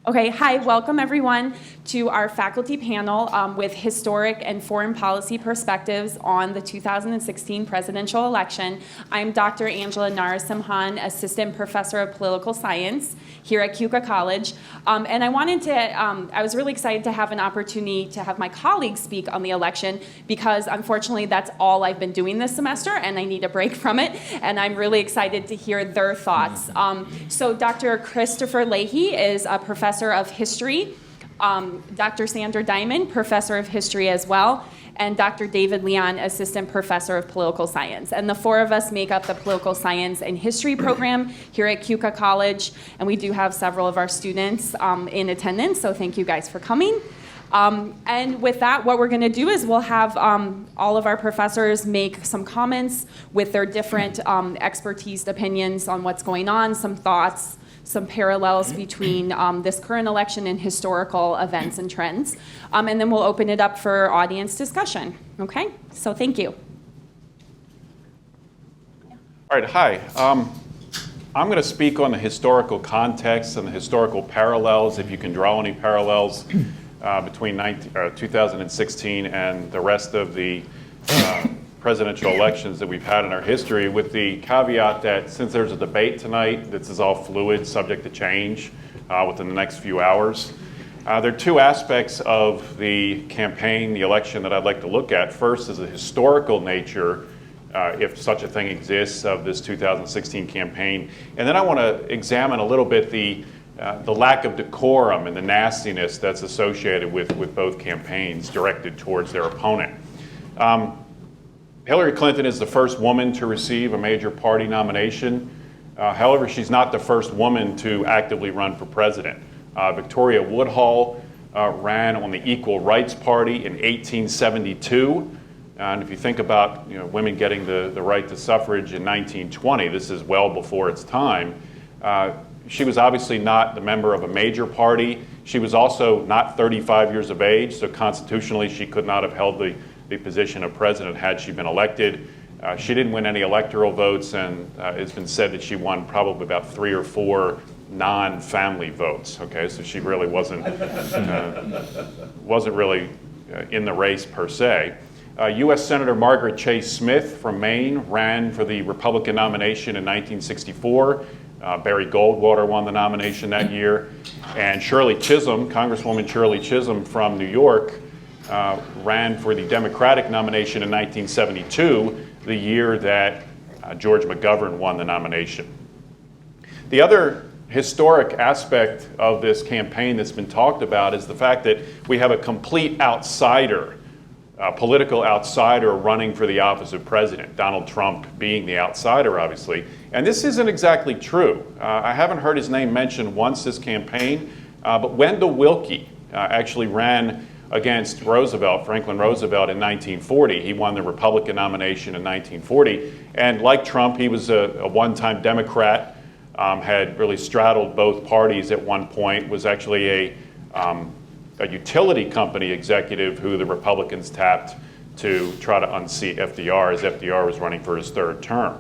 Okay, hi, welcome everyone to our faculty panel with historic and foreign policy perspectives on the 2016 presidential election. I'm Dr. Angela Narasimhan, Assistant Professor of Political Science here at Keuka College. And I was really excited to have an opportunity to have my colleagues speak on the election because unfortunately that's all I've been doing this semester and I need a break from it. And I'm really excited to hear their thoughts. So Dr. Christopher Leahy is a professor of history, Dr. Sandra Diamond, professor of history as well, and Dr. David Leon, assistant professor of political science. And the four of us make up the political science and history program here at Keuka College, and we do have several of our students in attendance, so thank you guys for coming. And with that, what we're going to do is we'll have all of our professors make some comments with their different expertise opinions on what's going on, some thoughts, some parallels between this current election and historical events and trends. And then we'll open it up for audience discussion. Okay, so thank you. All right, hi. I'm going to speak on the historical context and the historical parallels, if you can draw any parallels between 2016 and the rest of the presidential elections that we've had in our history, with the caveat that since there's a debate tonight, this is all fluid, subject to change within the next few hours. There are two aspects of the campaign, the election, that I'd like to look at. First is the historical nature, if such a thing exists, of this 2016 campaign. And then I want to examine a little bit the lack of decorum and the nastiness that's associated with both campaigns directed towards their opponent. Hillary Clinton is the first woman to receive a major party nomination. However, she's not the first woman to actively run for president. Victoria Woodhull ran on the Equal Rights Party in 1872. And if you think about women getting the right to suffrage in 1920, this is well before its time. She was obviously not the member of a major party. She was also not 35 years of age, so constitutionally she could not have held the position of president had she been elected. She didn't win any electoral votes, and it's been said that she won probably about 3 or 4 non-family votes. Okay, so she really wasn't really in the race per se. U.S. Senator Margaret Chase Smith from Maine ran for the Republican nomination in 1964. Barry Goldwater won the nomination that year, and Shirley Chisholm, Congresswoman Shirley Chisholm from New York, ran for the Democratic nomination in 1972, the year that George McGovern won the nomination. The other historic aspect of this campaign that's been talked about is the fact that we have a complete outsider, political outsider, running for the office of president, Donald Trump being the outsider, obviously. And this isn't exactly true. I haven't heard his name mentioned once this campaign, but Wendell Willkie actually ran against Franklin Roosevelt in 1940. He won the Republican nomination in 1940. And like Trump, he was a one-time Democrat, had really straddled both parties at one point, was actually a utility company executive who the Republicans tapped to try to unseat FDR as FDR was running for his third term.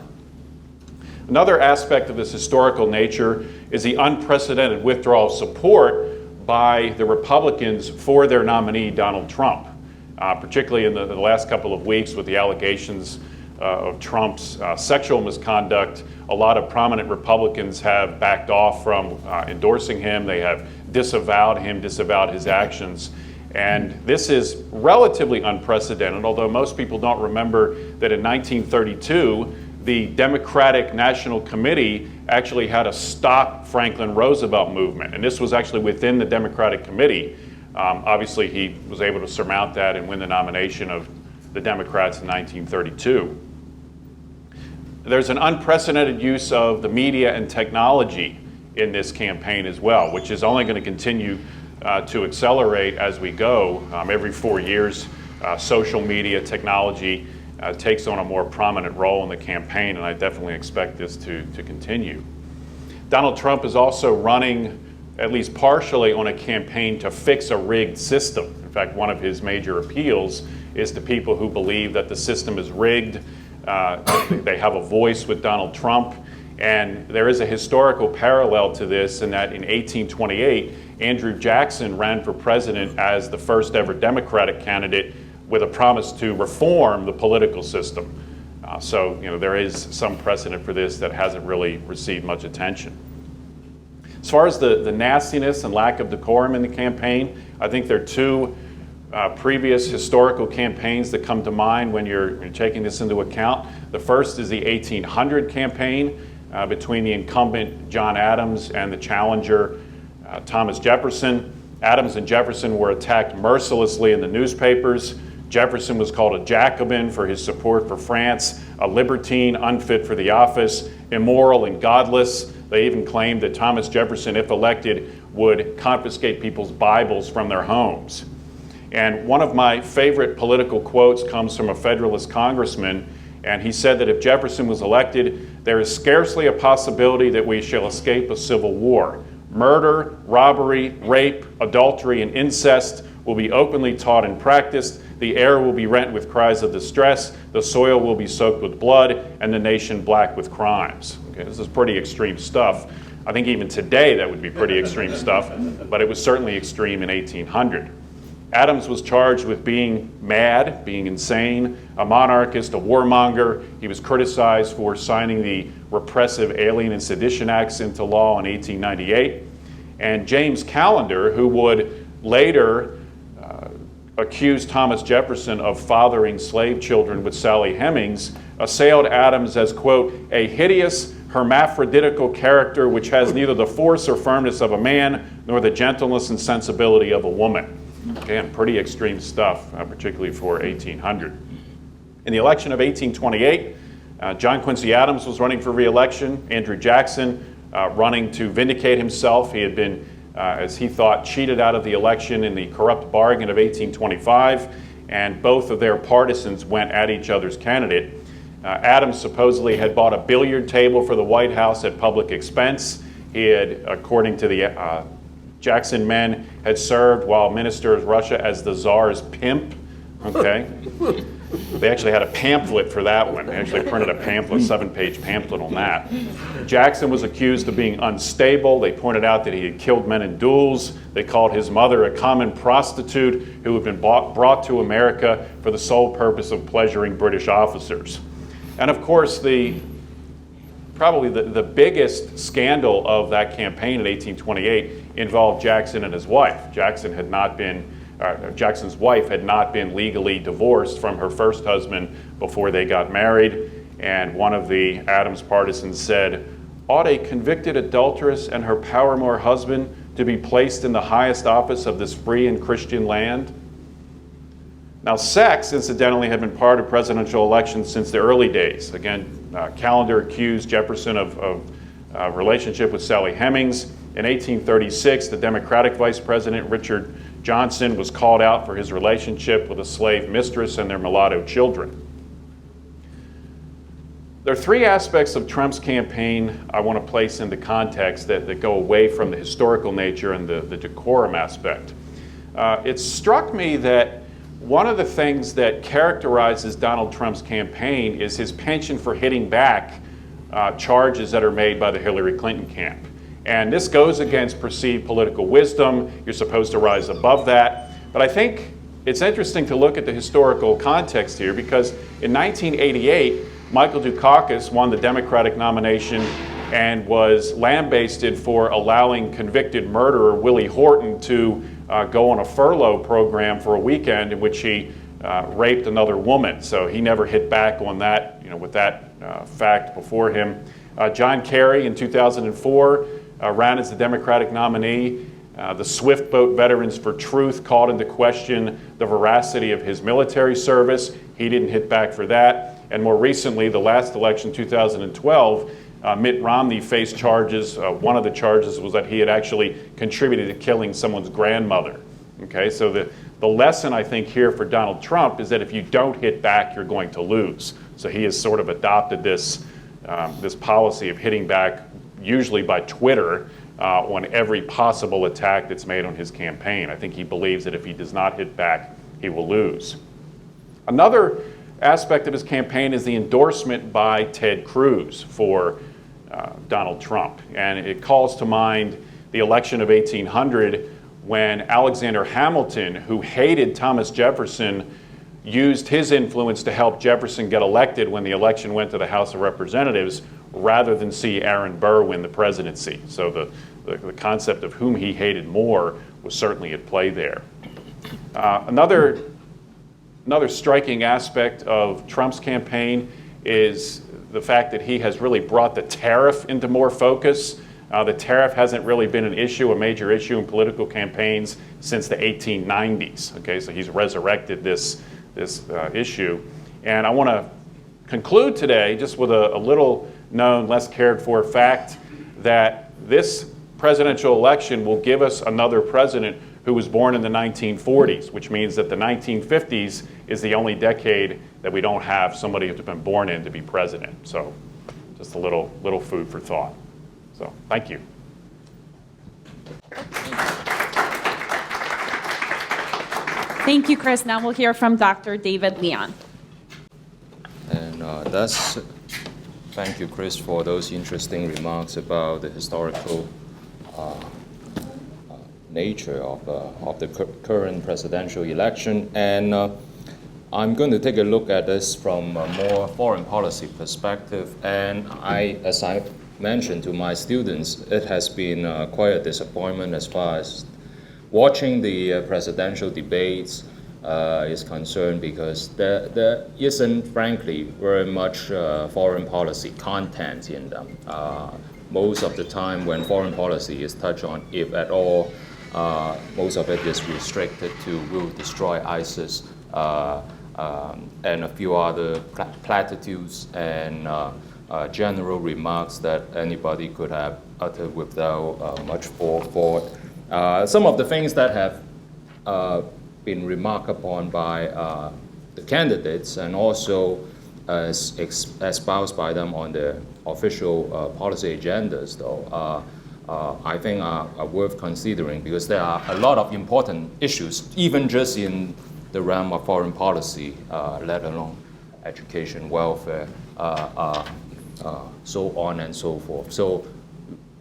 Another aspect of this historical nature is the unprecedented withdrawal of support by the Republicans for their nominee, Donald Trump, particularly in the last couple of weeks with the allegations of Trump's sexual misconduct. A lot of prominent Republicans have backed off from endorsing him. They have disavowed his actions. And this is relatively unprecedented, although most people don't remember that in 1932, the Democratic National Committee actually had a Stop Franklin Roosevelt movement. And this was actually within the Democratic Committee. Obviously, he was able to surmount that and win the nomination of the Democrats in 1932. There's an unprecedented use of the media and technology in this campaign as well, which is only going to continue to accelerate as we go. Every 4 years, social media technology takes on a more prominent role in the campaign, and I definitely expect this to continue. Donald Trump is also running, at least partially, on a campaign to fix a rigged system. In fact, one of his major appeals is to people who believe that the system is rigged. They have a voice with Donald Trump, And there is a historical parallel to this in that in 1828, Andrew Jackson ran for president as the first ever Democratic candidate with a promise to reform the political system. So there is some precedent for this that hasn't really received much attention. As far as the nastiness and lack of decorum in the campaign, I think there are two previous historical campaigns that come to mind when you're taking this into account. The first is the 1800 campaign between the incumbent John Adams and the challenger Thomas Jefferson. Adams and Jefferson were attacked mercilessly in the newspapers. Jefferson was called a Jacobin for his support for France, a libertine unfit for the office, immoral and godless. They even claimed that Thomas Jefferson, if elected, would confiscate people's Bibles from their homes. And one of my favorite political quotes comes from a Federalist congressman, and he said that if Jefferson was elected, there is scarcely a possibility that we shall escape a civil war. Murder, robbery, rape, adultery, and incest will be openly taught and practiced. The air will be rent with cries of distress. The soil will be soaked with blood, and the nation black with crimes. Okay, this is pretty extreme stuff. I think even today that would be pretty extreme stuff, but it was certainly extreme in 1800. Adams was charged with being mad, being insane, a monarchist, a warmonger. He was criticized for signing the repressive Alien and Sedition Acts into law in 1898. And James Callender, who would later accuse Thomas Jefferson of fathering slave children with Sally Hemings, assailed Adams as, quote, a hideous hermaphroditical character which has neither the force or firmness of a man nor the gentleness and sensibility of a woman. Again, pretty extreme stuff, particularly for 1800. In the election of 1828, John Quincy Adams was running for re-election. Andrew Jackson running to vindicate himself. He had been, as he thought, cheated out of the election in the corrupt bargain of 1825, and both of their partisans went at each other's candidate. Adams supposedly had bought a billiard table for the White House at public expense. He had, according to the Jackson men, had served while minister of Russia as the Tsar's pimp. Okay. They actually had a pamphlet for that one. They actually printed a pamphlet, 7-page pamphlet on that. Jackson was accused of being unstable. They pointed out that he had killed men in duels. They called his mother a common prostitute who had been brought to America for the sole purpose of pleasuring British officers. And of course, probably the biggest scandal of that campaign in 1828 involved Jackson and his wife. Jackson's wife had not been legally divorced from her first husband before they got married, and one of the Adams partisans said, ought a convicted adulteress and her paramour husband to be placed in the highest office of this free and Christian land? Now, sex, incidentally, had been part of presidential elections since the early days. Again, Callender accused Jefferson of a relationship with Sally Hemings. In 1836, the Democratic Vice President, Richard Johnson, was called out for his relationship with a slave mistress and their mulatto children. There are three aspects of Trump's campaign I want to place into context that go away from the historical nature and the decorum aspect. It struck me that one of the things that characterizes Donald Trump's campaign is his penchant for hitting back charges that are made by the Hillary Clinton camp. And this goes against perceived political wisdom. You're supposed to rise above that. But I think it's interesting to look at the historical context here, because in 1988, Michael Dukakis won the Democratic nomination and was lambasted for allowing convicted murderer Willie Horton to go on a furlough program for a weekend in which he raped another woman. So he never hit back on that, with that fact before him. John Kerry in 2004 ran as the Democratic nominee. The Swift Boat Veterans for Truth called into question the veracity of his military service. He didn't hit back for that. And more recently, the last election, 2012, Mitt Romney faced charges. One of the charges was that he had actually contributed to killing someone's grandmother. Okay, so the lesson I think here for Donald Trump is that if you don't hit back, you're going to lose. So he has sort of adopted this policy of hitting back, usually by Twitter, on every possible attack that's made on his campaign. I think he believes that if he does not hit back, he will lose. Another aspect of his campaign is the endorsement by Ted Cruz for Donald Trump. And it calls to mind the election of 1800 when Alexander Hamilton, who hated Thomas Jefferson, used his influence to help Jefferson get elected when the election went to the House of Representatives, rather than see Aaron Burr win the presidency. So the concept of whom he hated more was certainly at play there. Another striking aspect of Trump's campaign is the fact that he has really brought the tariff into more focus. The tariff hasn't really been an issue, a major issue in political campaigns since the 1890s. Okay, so he's resurrected this issue. And I want to conclude today just with a little known, less cared for fact that this presidential election will give us another president who was born in the 1940s, which means that the 1950s is the only decade that we don't have somebody who's been born in to be president. So just a little food for thought. So thank you. Thank you, Chris. Now we'll hear from Dr. David Leon. And thank you, Chris, for those interesting remarks about the historical nature of the current presidential election. And I'm going to take a look at this from a more foreign policy perspective. And as I mentioned to my students, it has been quite a disappointment as far as watching the presidential debates is concerned, because there isn't, frankly, very much foreign policy content in them. Most of the time when foreign policy is touched on, if at all, most of it is restricted to "we'll destroy ISIS" and a few other platitudes and general remarks that anybody could have uttered without much forethought. Some of the things that have been remarked upon by the candidates and also as espoused by them on their official policy agendas, though, I think are worth considering, because there are a lot of important issues, even just in the realm of foreign policy, let alone education, welfare, so on and so forth. So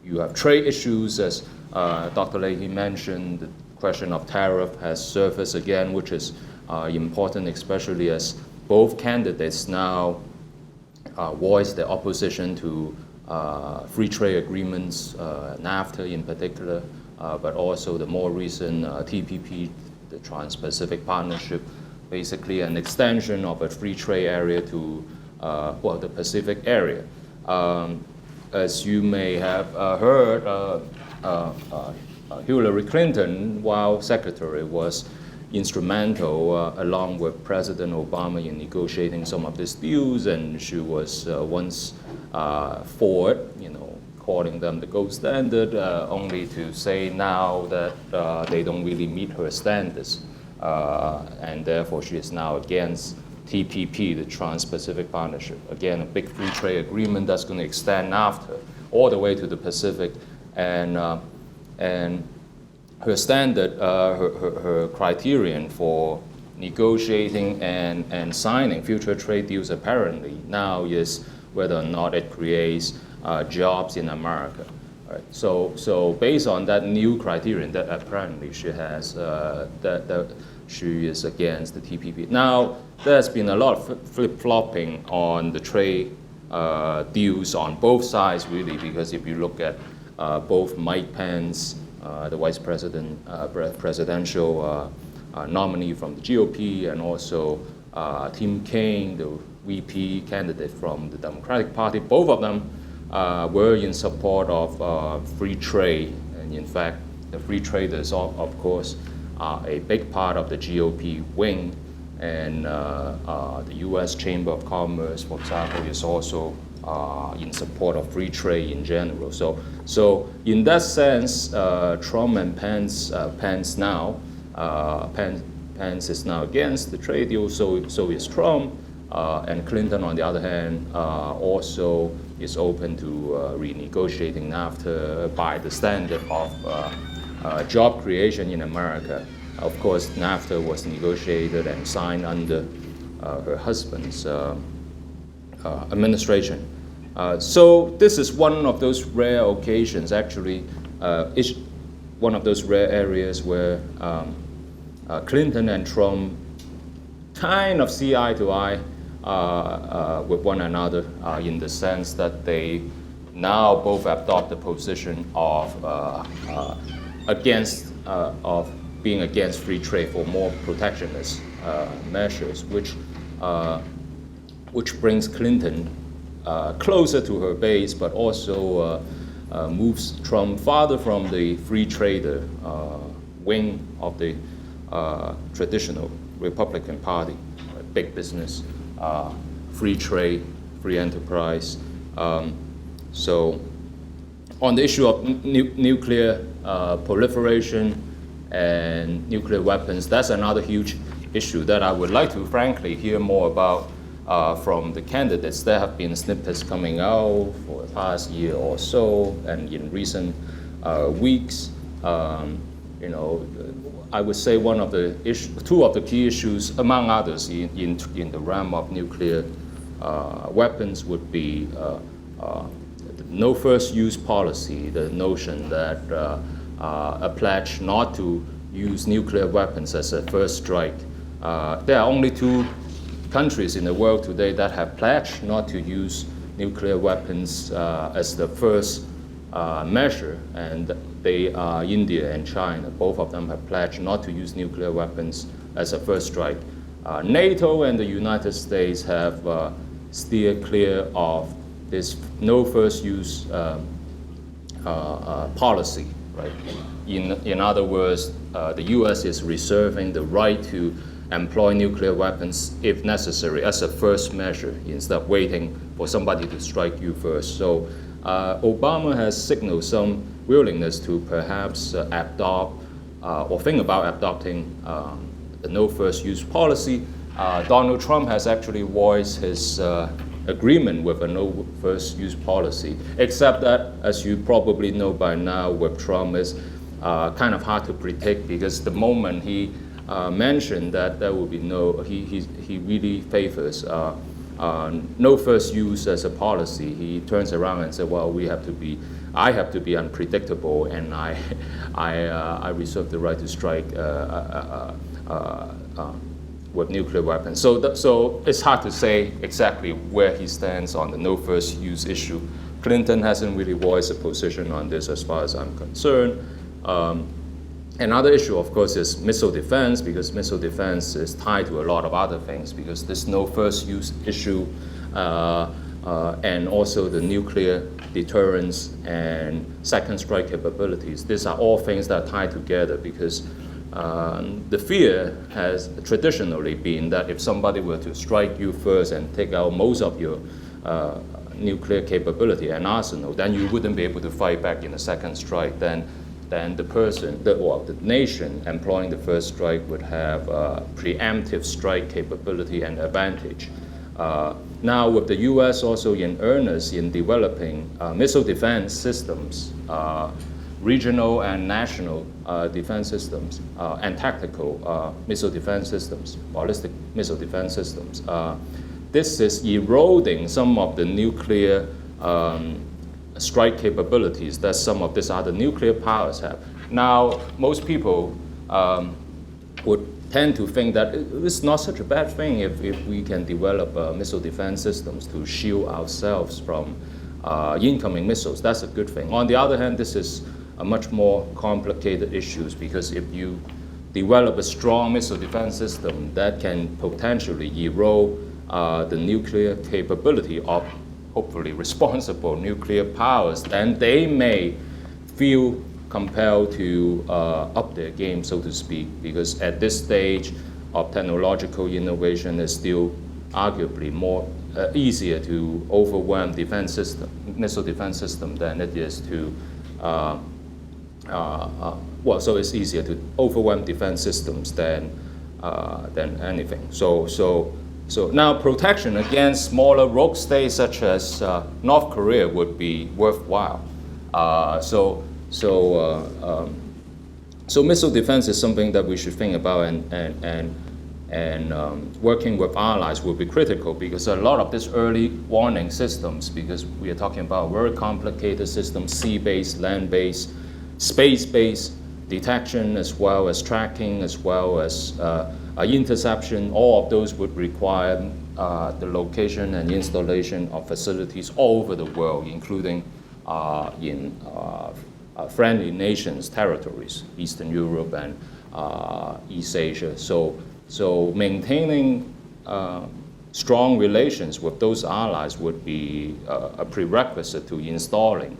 you have trade issues, as Dr. Leahy mentioned. The question of tariff has surfaced again, which is important, especially as both candidates now voice their opposition to free trade agreements, NAFTA in particular, but also the more recent TPP, the Trans-Pacific Partnership, basically an extension of a free trade area to the Pacific area. As you may have heard, Hillary Clinton, while secretary, was instrumental, along with President Obama, in negotiating some of these deals, and she was once for it, calling them the gold standard, only to say now that they don't really meet her standards, and therefore she is now against TPP, the Trans-Pacific Partnership. Again, a big free trade agreement that's going to extend NAFTA all the way to the Pacific, and her standard, her criterion for negotiating and signing future trade deals apparently now is whether or not it creates jobs in America. Right? So based on that new criterion that apparently she has, that she is against the TPP. Now, there's been a lot of flip-flopping on the trade deals on both sides, really, because if you look at both Mike Pence, the vice presidential nominee from the GOP, and also Tim Kaine, the VP candidate from the Democratic Party, both of them were in support of free trade. And in fact, the free traders, of course, are a big part of the GOP wing. And the U.S. Chamber of Commerce, for example, is also in support of free trade in general. So in that sense, Trump and Pence now, Pence is now against the trade deal, so is Trump. And Clinton, on the other hand, also is open to renegotiating NAFTA by the standard of job creation in America. Of course, NAFTA was negotiated and signed under her husband's administration. So this is one of those rare occasions, actually, it's one of those rare areas where Clinton and Trump kind of see eye to eye with one another in the sense that they now both adopt the position of being against free trade for more protectionist measures, which brings Clinton closer to her base, but also moves Trump farther from the free trader wing of the traditional Republican Party, big business, free trade, free enterprise. So on the issue of nuclear proliferation and nuclear weapons, that's another huge issue that I would like to, frankly, hear more about from the candidates. There have been snippets coming out for the past year or so, and in recent weeks. I would say two of the key issues, among others, in the realm of nuclear weapons would be the no first use policy, the notion that a pledge not to use nuclear weapons as a first strike. There are only two countries in the world today that have pledged not to use nuclear weapons as the first measure, and they are India and China. Both of them have pledged not to use nuclear weapons as a first strike. NATO and the United States have steered clear of this no first use policy, right? In other words, the US is reserving the right to employ nuclear weapons if necessary as a first measure instead of waiting for somebody to strike you first. So Obama has signaled some willingness to perhaps adopt or think about adopting the no first use policy. Donald Trump has actually voiced his agreement with a no first use policy, except that, as you probably know by now, with Trump is kind of hard to predict, because the moment he mentioned that there will be he really favors no first use as a policy. He turns around and said, well, I have to be unpredictable, and I reserve the right to strike with nuclear weapons. So it's hard to say exactly where he stands on the no first use issue. Clinton hasn't really voiced a position on this as far as I'm concerned. Another issue, of course, is missile defense, because missile defense is tied to a lot of other things, because this no first use issue and also the nuclear deterrence and second strike capabilities. These are all things that are tied together, because the fear has traditionally been that if somebody were to strike you first and take out most of your nuclear capability and arsenal, then you wouldn't be able to fight back in a second strike. Then the nation employing the first strike would have preemptive strike capability and advantage. Now, with the U.S. also in earnest in developing missile defense systems, regional and national defense systems, and tactical missile defense systems, ballistic missile defense systems, this is eroding some of the nuclear strike capabilities that some of these other nuclear powers have. Now, most people would tend to think that it's not such a bad thing if we can develop missile defense systems to shield ourselves from incoming missiles. That's a good thing. On the other hand, this is a much more complicated issue, because if you develop a strong missile defense system, that can potentially erode the nuclear capability of hopefully responsible nuclear powers, then they may feel compelled to up their game, so to speak, because at this stage of technological innovation, it's still arguably more easier to overwhelm missile defense system than it is to so it's easier to overwhelm defense systems than anything. So now protection against smaller rogue states such as North Korea would be worthwhile. So missile defense is something that we should think about, and and working with allies will be critical, because a lot of these early warning systems, because we are talking about very complicated systems, sea-based, land-based, space-based detection, as well as tracking, as well as interception, all of those would require the location and installation of facilities all over the world, including in friendly nations, territories, Eastern Europe and East Asia. So maintaining strong relations with those allies would be a prerequisite to installing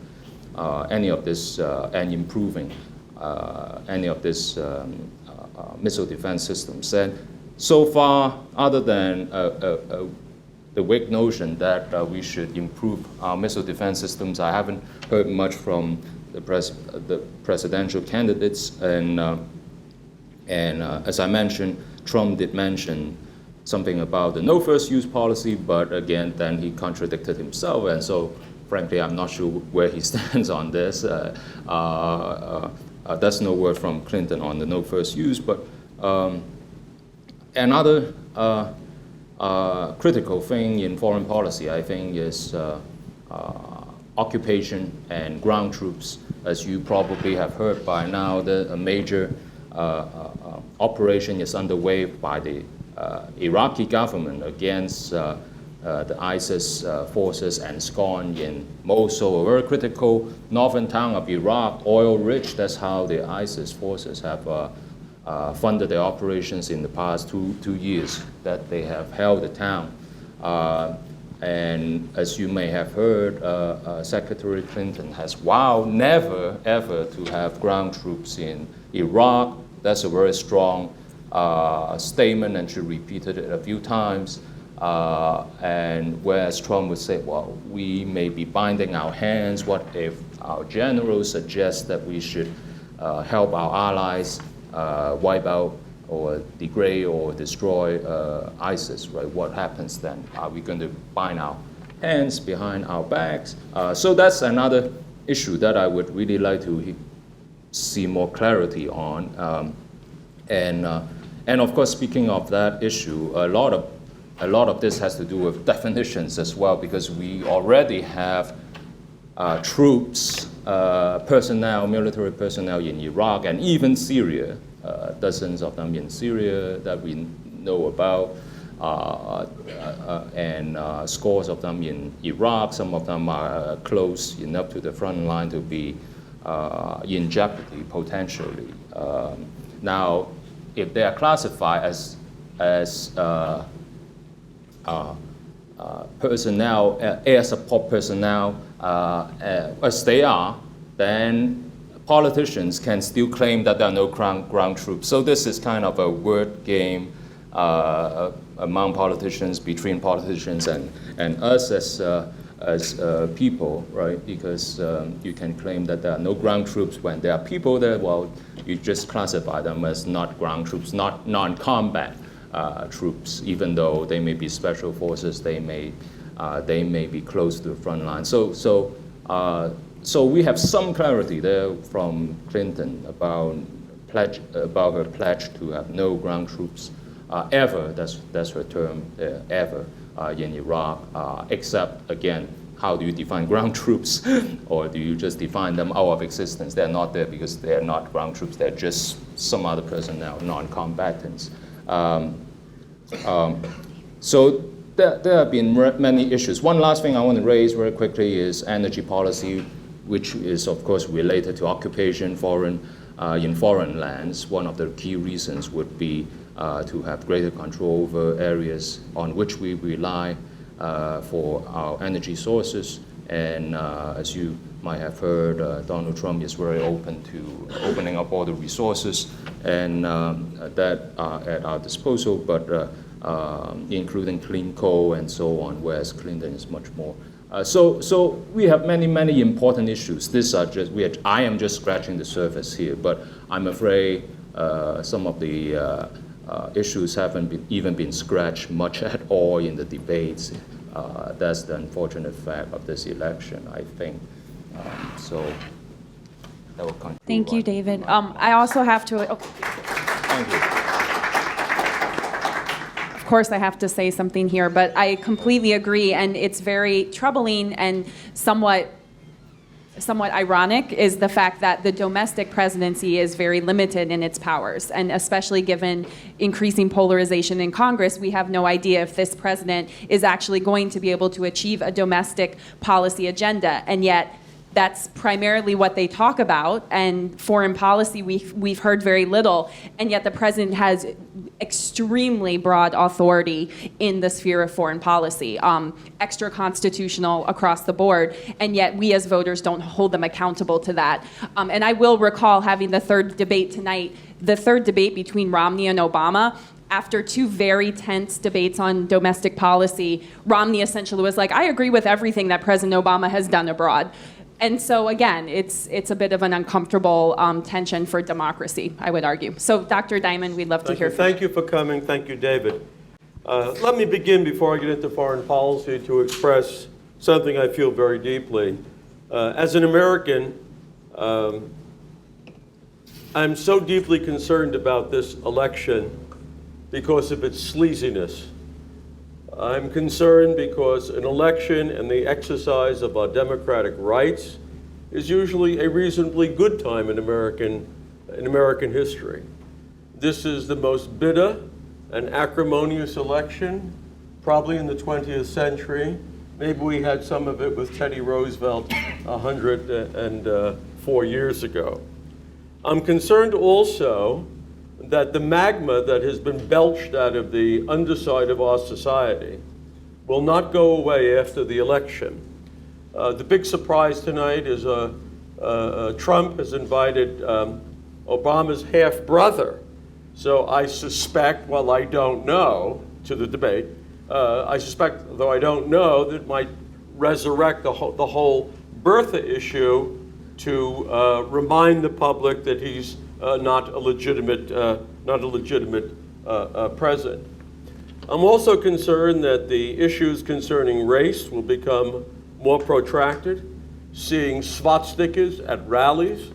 any of this and improving any of these missile defense systems. And so far, other than the vague notion that we should improve our missile defense systems, I haven't heard much from the presidential candidates. And as I mentioned, Trump did mention something about the no first use policy, but again, then he contradicted himself. And so, frankly, I'm not sure where he stands on this. That's no word from Clinton on the no first use. But another critical thing in foreign policy, I think, is occupation and ground troops. As you probably have heard by now, a major operation is underway by the Iraqi government against the ISIS forces ensconced in Mosul, a very critical northern town of Iraq, oil-rich. That's how the ISIS forces have funded their operations in the past two years that they have held the town. And as you may have heard, Secretary Clinton has vowed never, ever to have ground troops in Iraq. That's a very strong statement, and she repeated it a few times. And whereas Trump would say, well, we may be binding our hands, what if our generals suggest that we should help our allies wipe out or degrade or destroy ISIS, right? What happens then? Are we going to bind our hands behind our backs? So that's another issue that I would really like to see more clarity on. And of course, speaking of that issue, a lot of this has to do with definitions as well, because we already have troops, personnel, military personnel in Iraq and even Syria, dozens of them in Syria that we know about, and scores of them in Iraq. Some of them are close enough to the front line to be in jeopardy potentially. Now, if they are classified as personnel, air support personnel, as they are, then politicians can still claim that there are no ground troops. So this is kind of a word game among politicians, between politicians and us as people, right? Because you can claim that there are no ground troops when there are people there. Well, you just classify them as not ground troops, not non-combat troops, even though they may be special forces, they may be close to the front line. So we have some clarity there from Clinton about her pledge to have no ground troops ever. That's her term, ever in Iraq. Except again, how do you define ground troops, or do you just define them out of existence? They're not there because they're not ground troops. They're just some other personnel, non-combatants. So there have been many issues. One last thing I want to raise very quickly is energy policy, which is of course related to occupation in foreign lands. One of the key reasons would be to have greater control over areas on which we rely for our energy sources. And as you might have heard, Donald Trump is very open to opening up all the resources and that are at our disposal, but including clean coal and so on, whereas Clinton is much more. So we have many important issues. I am just scratching the surface here, but I'm afraid some of the issues haven't even been scratched much at all in the debates. That's the unfortunate fact of this election, I think. So that will conclude. Thank you, David. I also have to. Thank you. course I have to say something here, but I completely agree, and it's very troubling and somewhat ironic is the fact that the domestic presidency is very limited in its powers, and especially given increasing polarization in Congress, we have no idea if this president is actually going to be able to achieve a domestic policy agenda, and yet that's primarily what they talk about, and foreign policy we've heard very little, and yet the president has extremely broad authority in the sphere of foreign policy, extra constitutional across the board, and yet we as voters don't hold them accountable to that. And I will recall having the third debate tonight, the third debate between Romney and Obama. After two very tense debates on domestic policy, Romney essentially was like, I agree with everything that President Obama has done abroad. And so again, it's a bit of an uncomfortable tension for democracy, I would argue. So Dr. Diamond, we'd love to hear from you. Thank you for coming. Thank you, David. Let me begin, before I get into foreign policy, to express something I feel very deeply. As an American, I'm so deeply concerned about this election because of its sleaziness. I'm concerned because an election and the exercise of our democratic rights is usually a reasonably good time in American history. This is the most bitter and acrimonious election probably in the 20th century. Maybe we had some of it with Teddy Roosevelt 104 years ago. I'm concerned also that the magma that has been belched out of the underside of our society will not go away after the election. The big surprise tonight is Trump has invited Obama's half-brother. So I suspect, well, I don't know, to the debate, I suspect, though I don't know, that it might resurrect the whole Bertha issue to remind the public that he's not a legitimate president. I'm also concerned that the issues concerning race will become more protracted, seeing swastikas at rallies.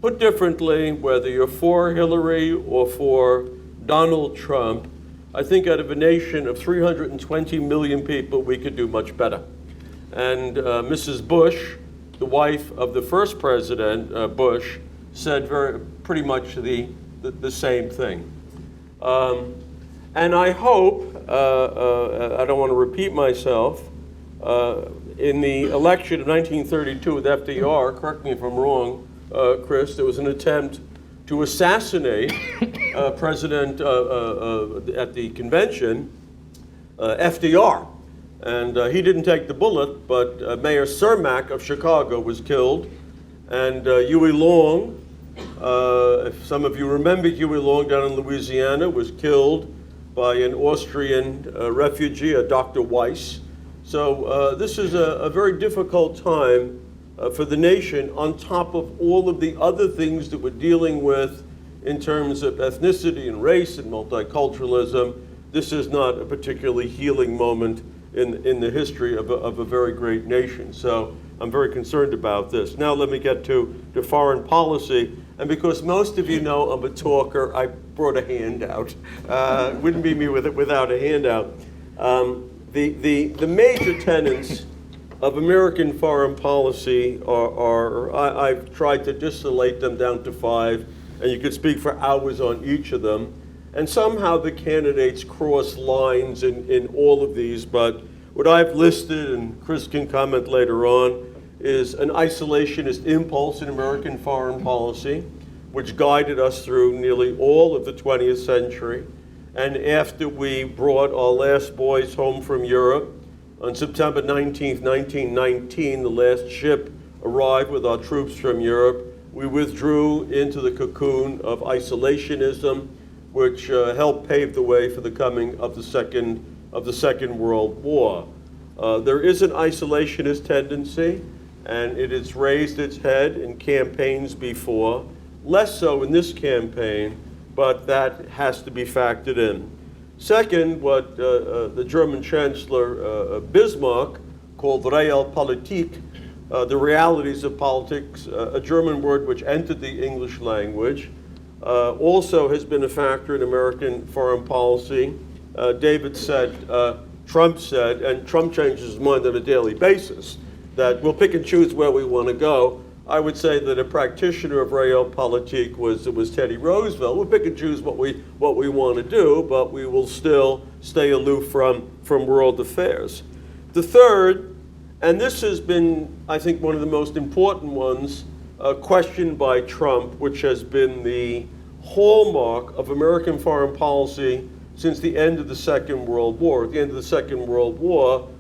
Put differently, whether you're for Hillary or for Donald Trump, I think out of a nation of 320 million people, we could do much better. And Mrs. Bush, the wife of the first president, Bush, said pretty much the same thing. And I hope, I don't want to repeat myself, in the election of 1932 with FDR, correct me if I'm wrong, Chris, there was an attempt to assassinate President at the convention, FDR. And he didn't take the bullet, but Mayor Cermak of Chicago was killed. And Huey Long, if some of you remember, Huey Long down in Louisiana was killed by an Austrian refugee, a Dr. Weiss. So this is a very difficult time for the nation, on top of all of the other things that we're dealing with in terms of ethnicity and race and multiculturalism. This is not a particularly healing moment in the history of a very great nation. So I'm very concerned about this. Now let me get to foreign policy. And because most of you know I'm a talker, I brought a handout. Wouldn't be me without a handout. The major tenets of American foreign policy are I've tried to distillate them down to 5, and you could speak for hours on each of them. And somehow the candidates cross lines in all of these, but what I've listed, and Chris can comment later on, is an isolationist impulse in American foreign policy, which guided us through nearly all of the 20th century. And after we brought our last boys home from Europe, on September 19th, 1919, the last ship arrived with our troops from Europe. We withdrew into the cocoon of isolationism, which helped pave the way for the coming of the Second World War. There is an isolationist tendency, and it has raised its head in campaigns before, less so in this campaign, but that has to be factored in. Second, what the German Chancellor Bismarck called Realpolitik, the realities of politics, a German word which entered the English language, also has been a factor in American foreign policy. David said, Trump said, and Trump changes his mind on a daily basis, that we'll pick and choose where we want to go. I would say that a practitioner of realpolitik was Teddy Roosevelt. We'll pick and choose what we want to do, but we will still stay aloof from world affairs. The third, and this has been, I think, one of the most important ones, questioned by Trump, which has been the hallmark of American foreign policy since the end of the Second World War. At the end of the Second World War,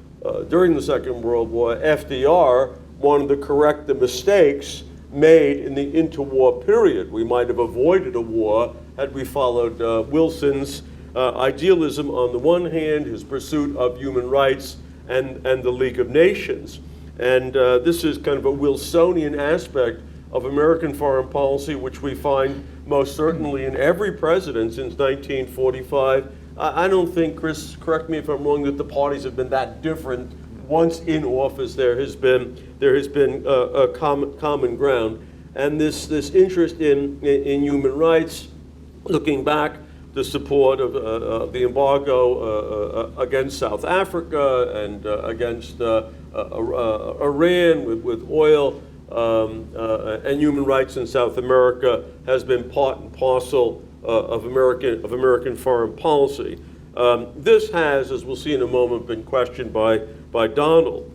during the Second World War, FDR wanted to correct the mistakes made in the interwar period. We might have avoided a war had we followed Wilson's idealism on the one hand, his pursuit of human rights and the League of Nations. And this is kind of a Wilsonian aspect of American foreign policy, which we find most certainly in every president since 1945. I don't think, Chris, correct me if I'm wrong, that the parties have been that different. Once in office, there has been a common ground, and this interest in human rights, looking back, the support of the embargo against South Africa and against Iran with oil and human rights in South America has been part and parcel of American foreign policy. This has, as we'll see in a moment, been questioned by Donald.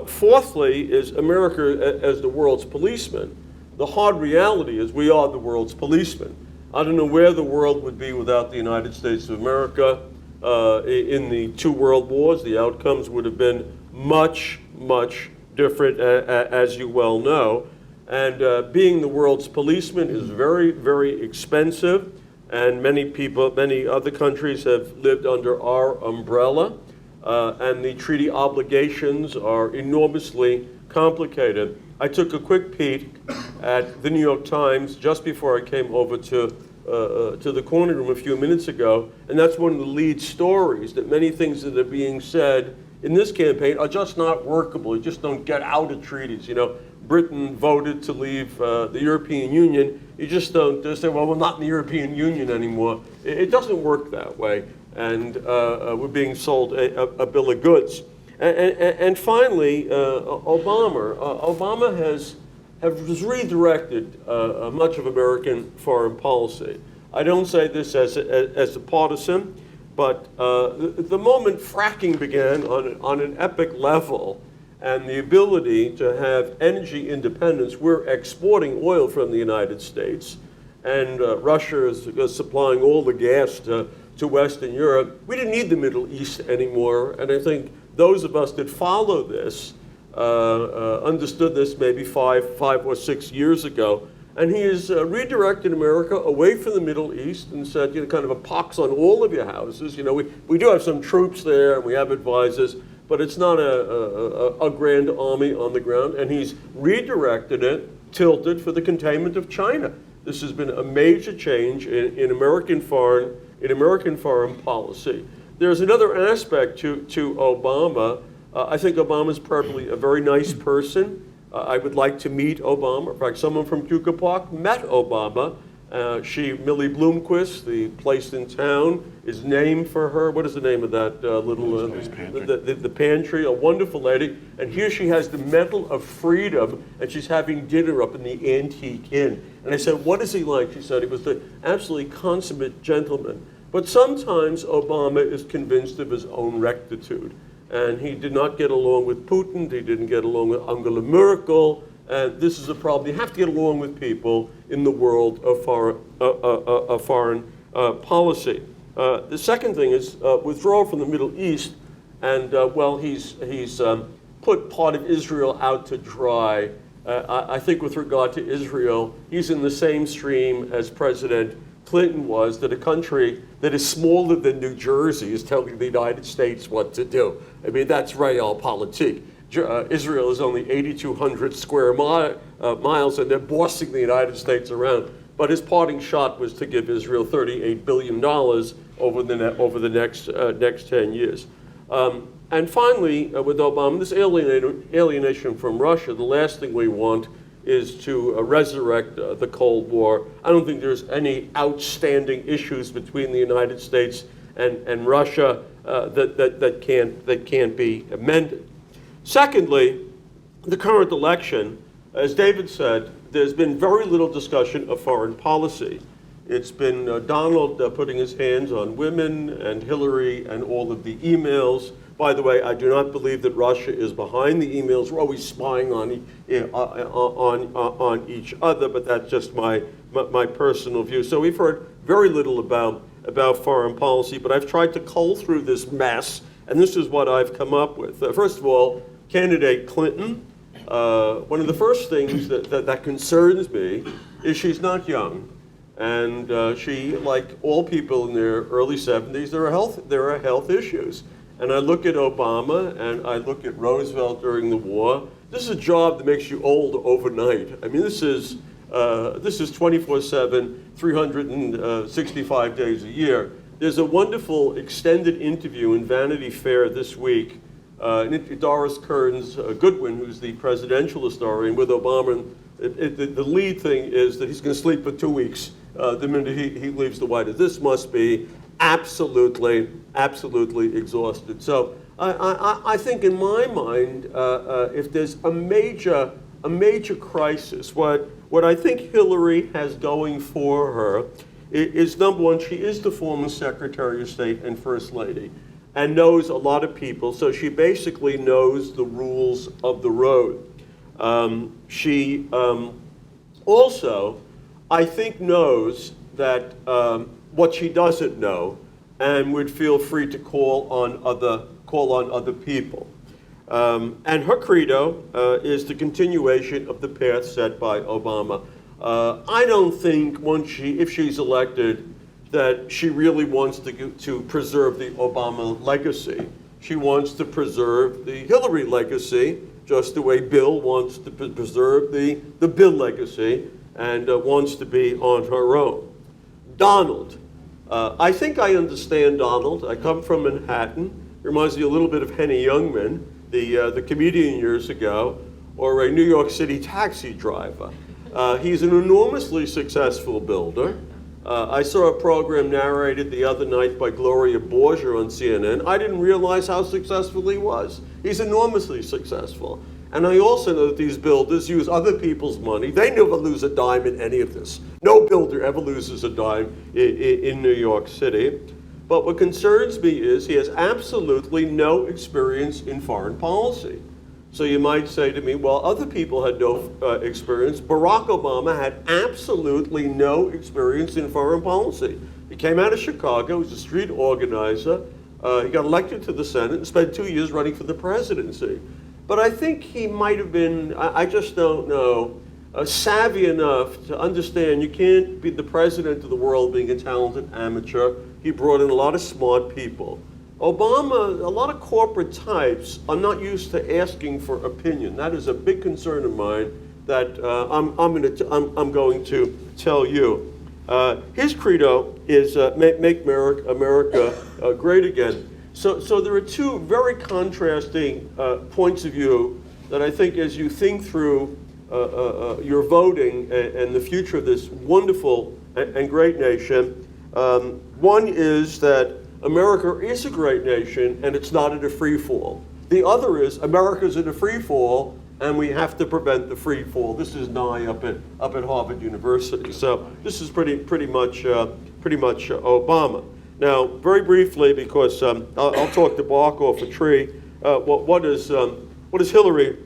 Fourthly is America as the world's policeman. The hard reality is we are the world's policeman. I don't know where the world would be without the United States of America. In the two world wars, the outcomes would have been much, much different, as you well know. And being the world's policeman is very, very expensive. And many other countries have lived under our umbrella. And the treaty obligations are enormously complicated. I took a quick peek at the New York Times just before I came over to the corner room a few minutes ago, and that's one of the lead stories, that many things that are being said in this campaign are just not workable. You just don't get out of treaties. You know, Britain voted to leave the European Union. You just don't just say, well, we're not in the European Union anymore. It doesn't work that way. And we're being sold a bill of goods. And finally, Obama has redirected much of American foreign policy. I don't say this as a partisan, but the moment fracking began on an epic level, and the ability to have energy independence, we're exporting oil from the United States, and Russia is supplying all the gas to Western Europe. We didn't need the Middle East anymore, and I think those of us that follow this understood this maybe five or 6 years ago, and he has redirected America away from the Middle East and said, you know, kind of a pox on all of your houses. You know, we do have some troops there, and we have advisors, but it's not a grand army on the ground, and he's redirected it, tilted for the containment of China. This has been a major change in American foreign policy. There's another aspect to Obama. I think Obama's probably a very nice person. I would like to meet Obama. In fact, someone from Keuka Park met Obama. Millie Bloomquist, the place in town, is named for her. What is the name of that little pantry. The pantry? A wonderful lady. And here she has the Medal of Freedom, and she's having dinner up in the Antique Inn. And I said, what is he like? She said he was the absolutely consummate gentleman. But sometimes Obama is convinced of his own rectitude. And he did not get along with Putin. He didn't get along with Angela Merkel. And this is a problem. You have to get along with people in the world of foreign policy. The second thing is withdrawal from the Middle East. And he's put part of Israel out to dry. I think with regard to Israel, he's in the same stream as President Clinton was, that a country that is smaller than New Jersey is telling the United States what to do. I mean, that's realpolitik. Israel is only 8,200 square miles, and they're bossing the United States around. But his parting shot was to give Israel $38 billion over the next 10 years. And finally, with Obama, this alienation from Russia, the last thing we want is to resurrect the Cold War. I don't think there's any outstanding issues between the United States and Russia that can't be amended. Secondly, the current election, as David said, there's been very little discussion of foreign policy. It's been Donald putting his hands on women and Hillary and all of the emails. By the way, I do not believe that Russia is behind the emails. We're always spying on each other, but that's just my personal view. So we've heard very little about foreign policy, but I've tried to cull through this mess, and this is what I've come up with. First of all, candidate Clinton. One of the first things that concerns me is she's not young. And she, like all people in their early 70s, there are health issues. And I look at Obama and I look at Roosevelt during the war. This is a job that makes you old overnight. I mean, this is 24/7, 365 days a year. There's a wonderful extended interview in Vanity Fair this week. Doris Kearns Goodwin, who's the presidential historian, with Obama. The lead thing is that he's going to sleep for 2 weeks the minute he leaves the White House. This must be absolutely exhausted. So I think in my mind, if there's a major crisis, what I think Hillary has going for her is, number one, she is the former Secretary of State and First Lady and knows a lot of people, so she basically knows the rules of the road. She also, I think, knows that what she doesn't know, and would feel free to call on other people. And her credo is the continuation of the path set by Obama. I don't think if she's elected, that she really wants to preserve the Obama legacy. She wants to preserve the Hillary legacy, just the way Bill wants to preserve the Bill legacy and wants to be on her own. Donald. I think I understand Donald. I come from Manhattan. Reminds me a little bit of Henny Youngman, the comedian years ago, or a New York City taxi driver. He's an enormously successful builder. I saw a program narrated the other night by Gloria Borger on CNN. I didn't realize how successful he was. He's enormously successful. And I also know that these builders use other people's money. They never lose a dime in any of this. No builder ever loses a dime in New York City. But what concerns me is he has absolutely no experience in foreign policy. So you might say to me, well, other people had no experience. Barack Obama had absolutely no experience in foreign policy. He came out of Chicago, he was a street organizer. He got elected to the Senate and spent 2 years running for the presidency. But I think he might have been, I just don't know, savvy enough to understand you can't be the president of the world being a talented amateur. He brought in a lot of smart people. Obama, a lot of corporate types are not used to asking for opinion. That is a big concern of mine that I'm going to tell you. His credo is make America great again. So there are two very contrasting points of view that I think as you think through your voting and the future of this wonderful and great nation, one is that America is a great nation, and it's not in a free fall. The other is America's in a free fall, and we have to prevent the free fall. This is Nye up at Harvard University. So this is pretty much Obama. Now, very briefly, because I'll talk the bark off a tree. What does Hillary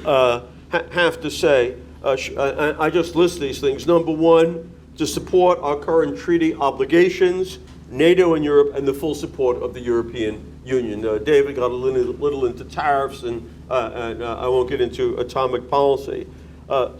have to say? I just list these things. Number one, to support our current treaty obligations, NATO and Europe, and the full support of the European Union. David got a little into tariffs, and I won't get into atomic policy.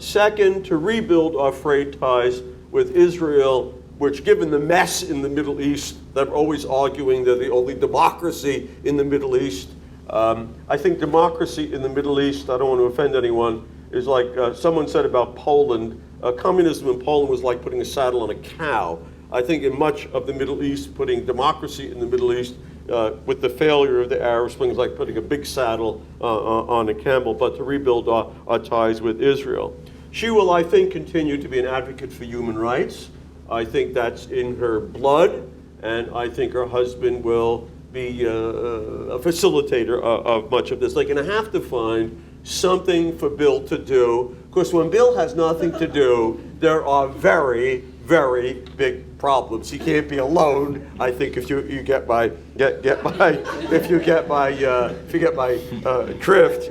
Second, to rebuild our frayed ties with Israel, which, given the mess in the Middle East, they're always arguing they're the only democracy in the Middle East. I think democracy in the Middle East, I don't want to offend anyone, is like someone said about Poland. Communism in Poland was like putting a saddle on a cow. I think in much of the Middle East, putting democracy in the Middle East with the failure of the Arab Spring is like putting a big saddle on a camel, but to rebuild our ties with Israel. She will, I think, continue to be an advocate for human rights. I think that's in her blood, and I think her husband will be a facilitator of much of this. They're going to have to find something for Bill to do, because when Bill has nothing to do, there are very, very big problems. He can't be alone. I think if you get my drift.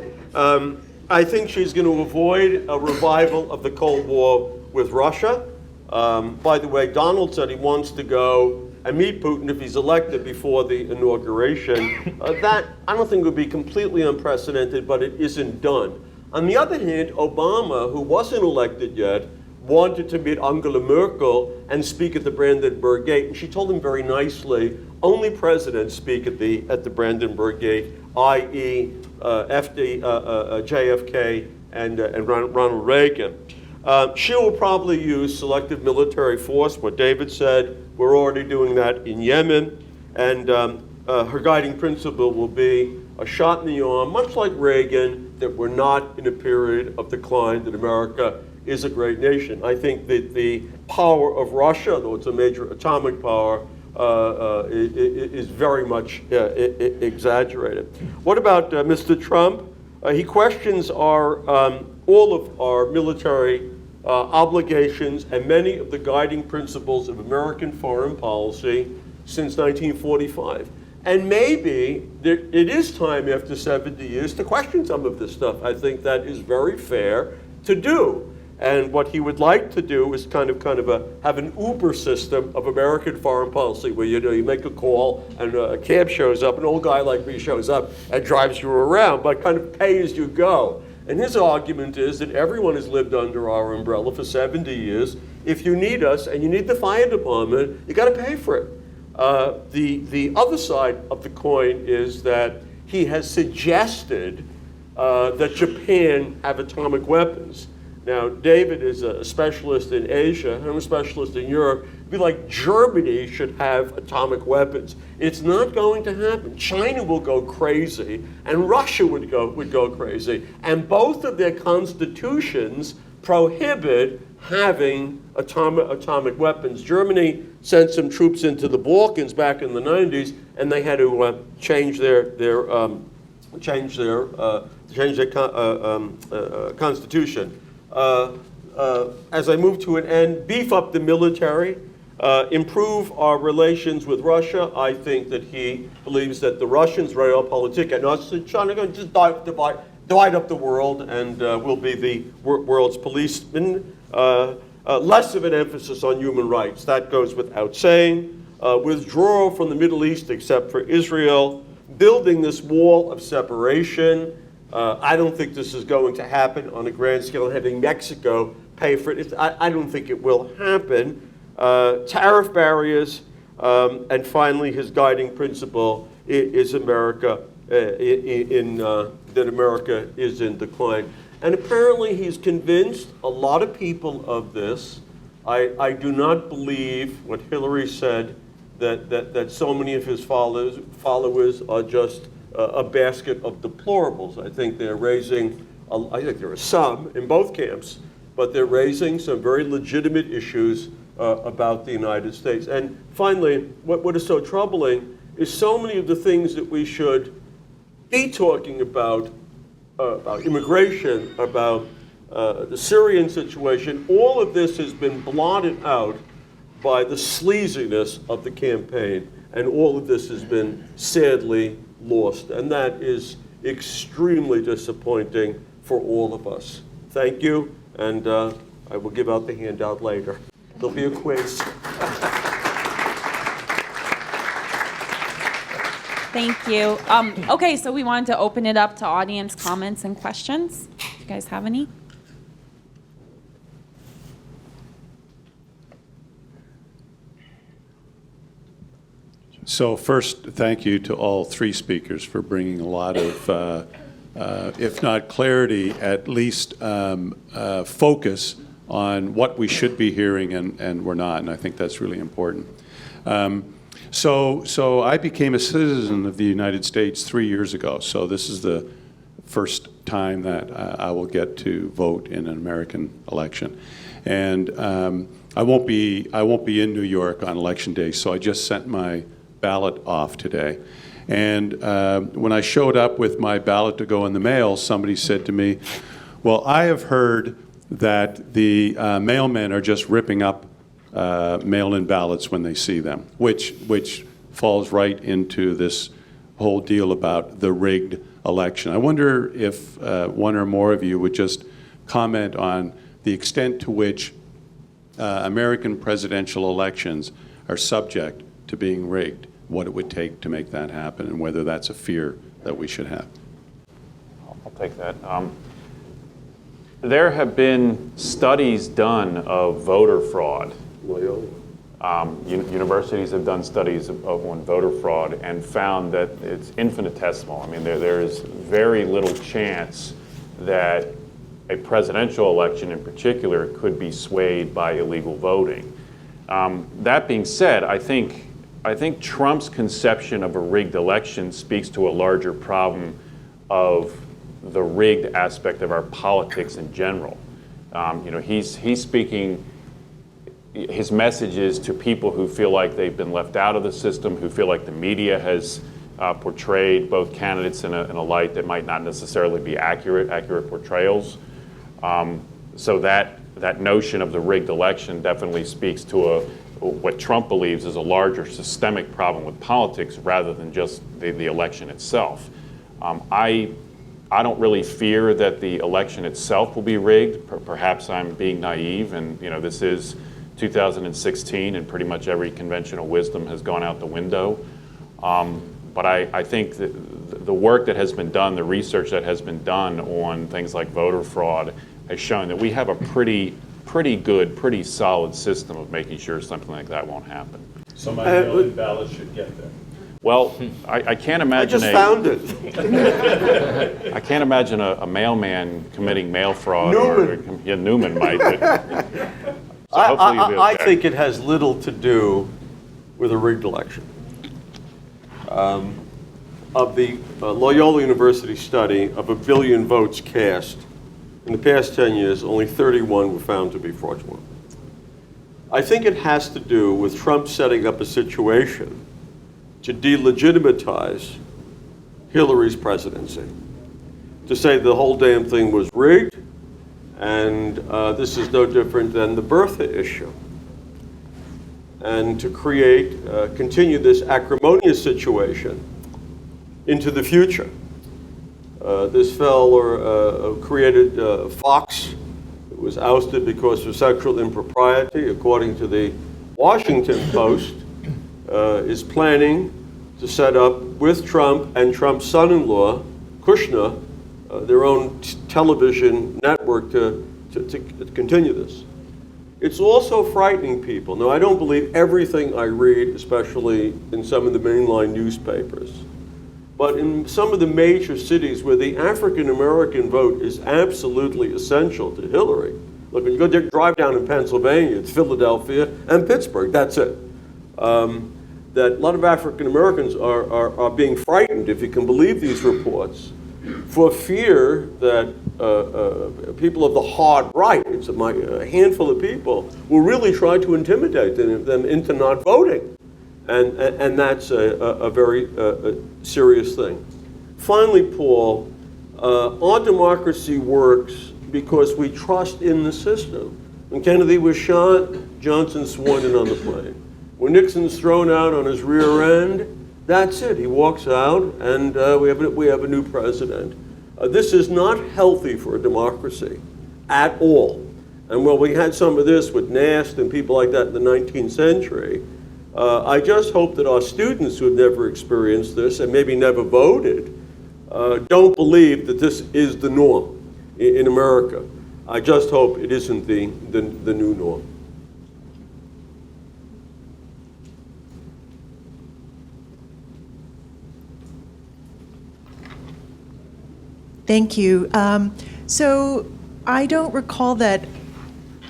I think she's going to avoid a revival of the Cold War with Russia. By the way, Donald said he wants to go and meet Putin if he's elected before the inauguration. That, I don't think, would be completely unprecedented, but it isn't done. On the other hand, Obama, who wasn't elected yet, wanted to meet Angela Merkel and speak at the Brandenburg Gate, and she told him very nicely, only presidents speak at the Brandenburg Gate, i.e. JFK and Ronald Reagan. She will probably use selective military force, what David said. We're already doing that in Yemen. And her guiding principle will be a shot in the arm, much like Reagan, that we're not in a period of decline, that America is a great nation. I think that the power of Russia, though it's a major atomic power, is very much exaggerated. What about Mr. Trump? He questions all of our military obligations and many of the guiding principles of American foreign policy since 1945. And maybe it is time after 70 years to question some of this stuff. I think that is very fair to do. And what he would like to do is kind of have an Uber system of American foreign policy, where you make a call and a cab shows up, an old guy like me shows up and drives you around, but kind of pay as you go. And his argument is that everyone has lived under our umbrella for 70 years. If you need us and you need the fire department, you got to pay for it. The other side of the coin is that he has suggested that Japan have atomic weapons. Now, David is a specialist in Asia, I'm a specialist in Europe. It'd be like Germany should have atomic weapons. It's not going to happen. China will go crazy, and Russia would go crazy. And both of their constitutions prohibit having atomic weapons. Germany sent some troops into the Balkans back in the 90s, and they had to change their constitution. As I move to an end, beef up the military, improve our relations with Russia. I think that he believes that the Russians, realpolitik, and us in China are going to just divide up the world, and we'll be the world's policemen. Less of an emphasis on human rights. That goes without saying. Withdrawal from the Middle East, except for Israel. Building this wall of separation. I don't think this is going to happen on a grand scale, having Mexico pay for it. I don't think it will happen. Tariff barriers, and finally his guiding principle is America, that America is in decline. And apparently he's convinced a lot of people of this. I do not believe what Hillary said, that so many of his followers are just a basket of deplorables. I think they're raising, I think there are some in both camps, but they're raising some very legitimate issues about the United States. And finally, what is so troubling is so many of the things that we should be talking about immigration, about the Syrian situation, all of this has been blotted out by the sleaziness of the campaign. And all of this has been sadly lost. And that is extremely disappointing for all of us. Thank you, and I will give out the handout later. There'll be a quiz. Thank you. Okay, so we wanted to open it up to audience comments and questions. You guys have any? So first, thank you to all three speakers for bringing a lot of, if not clarity, at least focus on what we should be hearing and we're not, and I think that's really important. So I became a citizen of the United States 3 years ago, so this is the first time that I will get to vote in an American election. And I won't be in New York on Election Day, so I just sent my ballot off today. And when I showed up with my ballot to go in the mail, somebody said to me, well, I have heard that the mailmen are just ripping up mail-in ballots when they see them, which falls right into this whole deal about the rigged election. I wonder if one or more of you would just comment on the extent to which American presidential elections are subject to being rigged, what it would take to make that happen, and whether that's a fear that we should have. I'll take that. There have been studies done of voter fraud. Universities have done studies on voter fraud and found that it's infinitesimal. I mean, there is very little chance that a presidential election in particular could be swayed by illegal voting. That being said, I think Trump's conception of a rigged election speaks to a larger problem of the rigged aspect of our politics in general. He's speaking his message is to people who feel like they've been left out of the system, who feel like the media has portrayed both candidates in a light that might not necessarily be accurate portrayals. So that notion of the rigged election definitely speaks to what Trump believes is a larger systemic problem with politics rather than just the election itself. I don't really fear that the election itself will be rigged. Perhaps I'm being naive, and this is 2016, and pretty much every conventional wisdom has gone out the window. But I think that the work that has been done, the research that has been done on things like voter fraud, has shown that we have a pretty good, pretty solid system of making sure something like that won't happen. So my mail-in ballot should get there. Well, I can't imagine found it. I can't imagine a mailman committing mail fraud. Newman. Yeah, Newman might. So hopefully you'll be okay. I think it has little to do with a rigged election. Of the Loyola University study of 1 billion votes cast, in the past 10 years, only 31 were found to be fraudulent. I think it has to do with Trump setting up a situation to delegitimize Hillary's presidency, to say the whole damn thing was rigged, and this is no different than the Bertha issue, and to continue this acrimonious situation into the future. This fellow created Fox. It was ousted because of sexual impropriety, according to the Washington Post. Is planning to set up with Trump and Trump's son-in-law, Kushner, their own television network to continue this. It's also frightening people. Now, I don't believe everything I read, especially in some of the mainline newspapers, but in some of the major cities where the African-American vote is absolutely essential to Hillary. Look, when you go drive down in Pennsylvania, it's Philadelphia and Pittsburgh, that's it. That a lot of African Americans are being frightened, if you can believe these reports, for fear that people of the hard right, it's a handful of people, will really try to intimidate them into not voting. And that's a very serious thing. Finally, Paul, our democracy works because we trust in the system. When Kennedy was shot, Johnson sworn in on the plane. When Nixon's thrown out on his rear end, that's it. He walks out, and we have a new president. This is not healthy for a democracy at all. And while we had some of this with Nast and people like that in the 19th century, I just hope that our students who have never experienced this and maybe never voted don't believe that this is the norm in America. I just hope it isn't the new norm. Thank you. So I don't recall that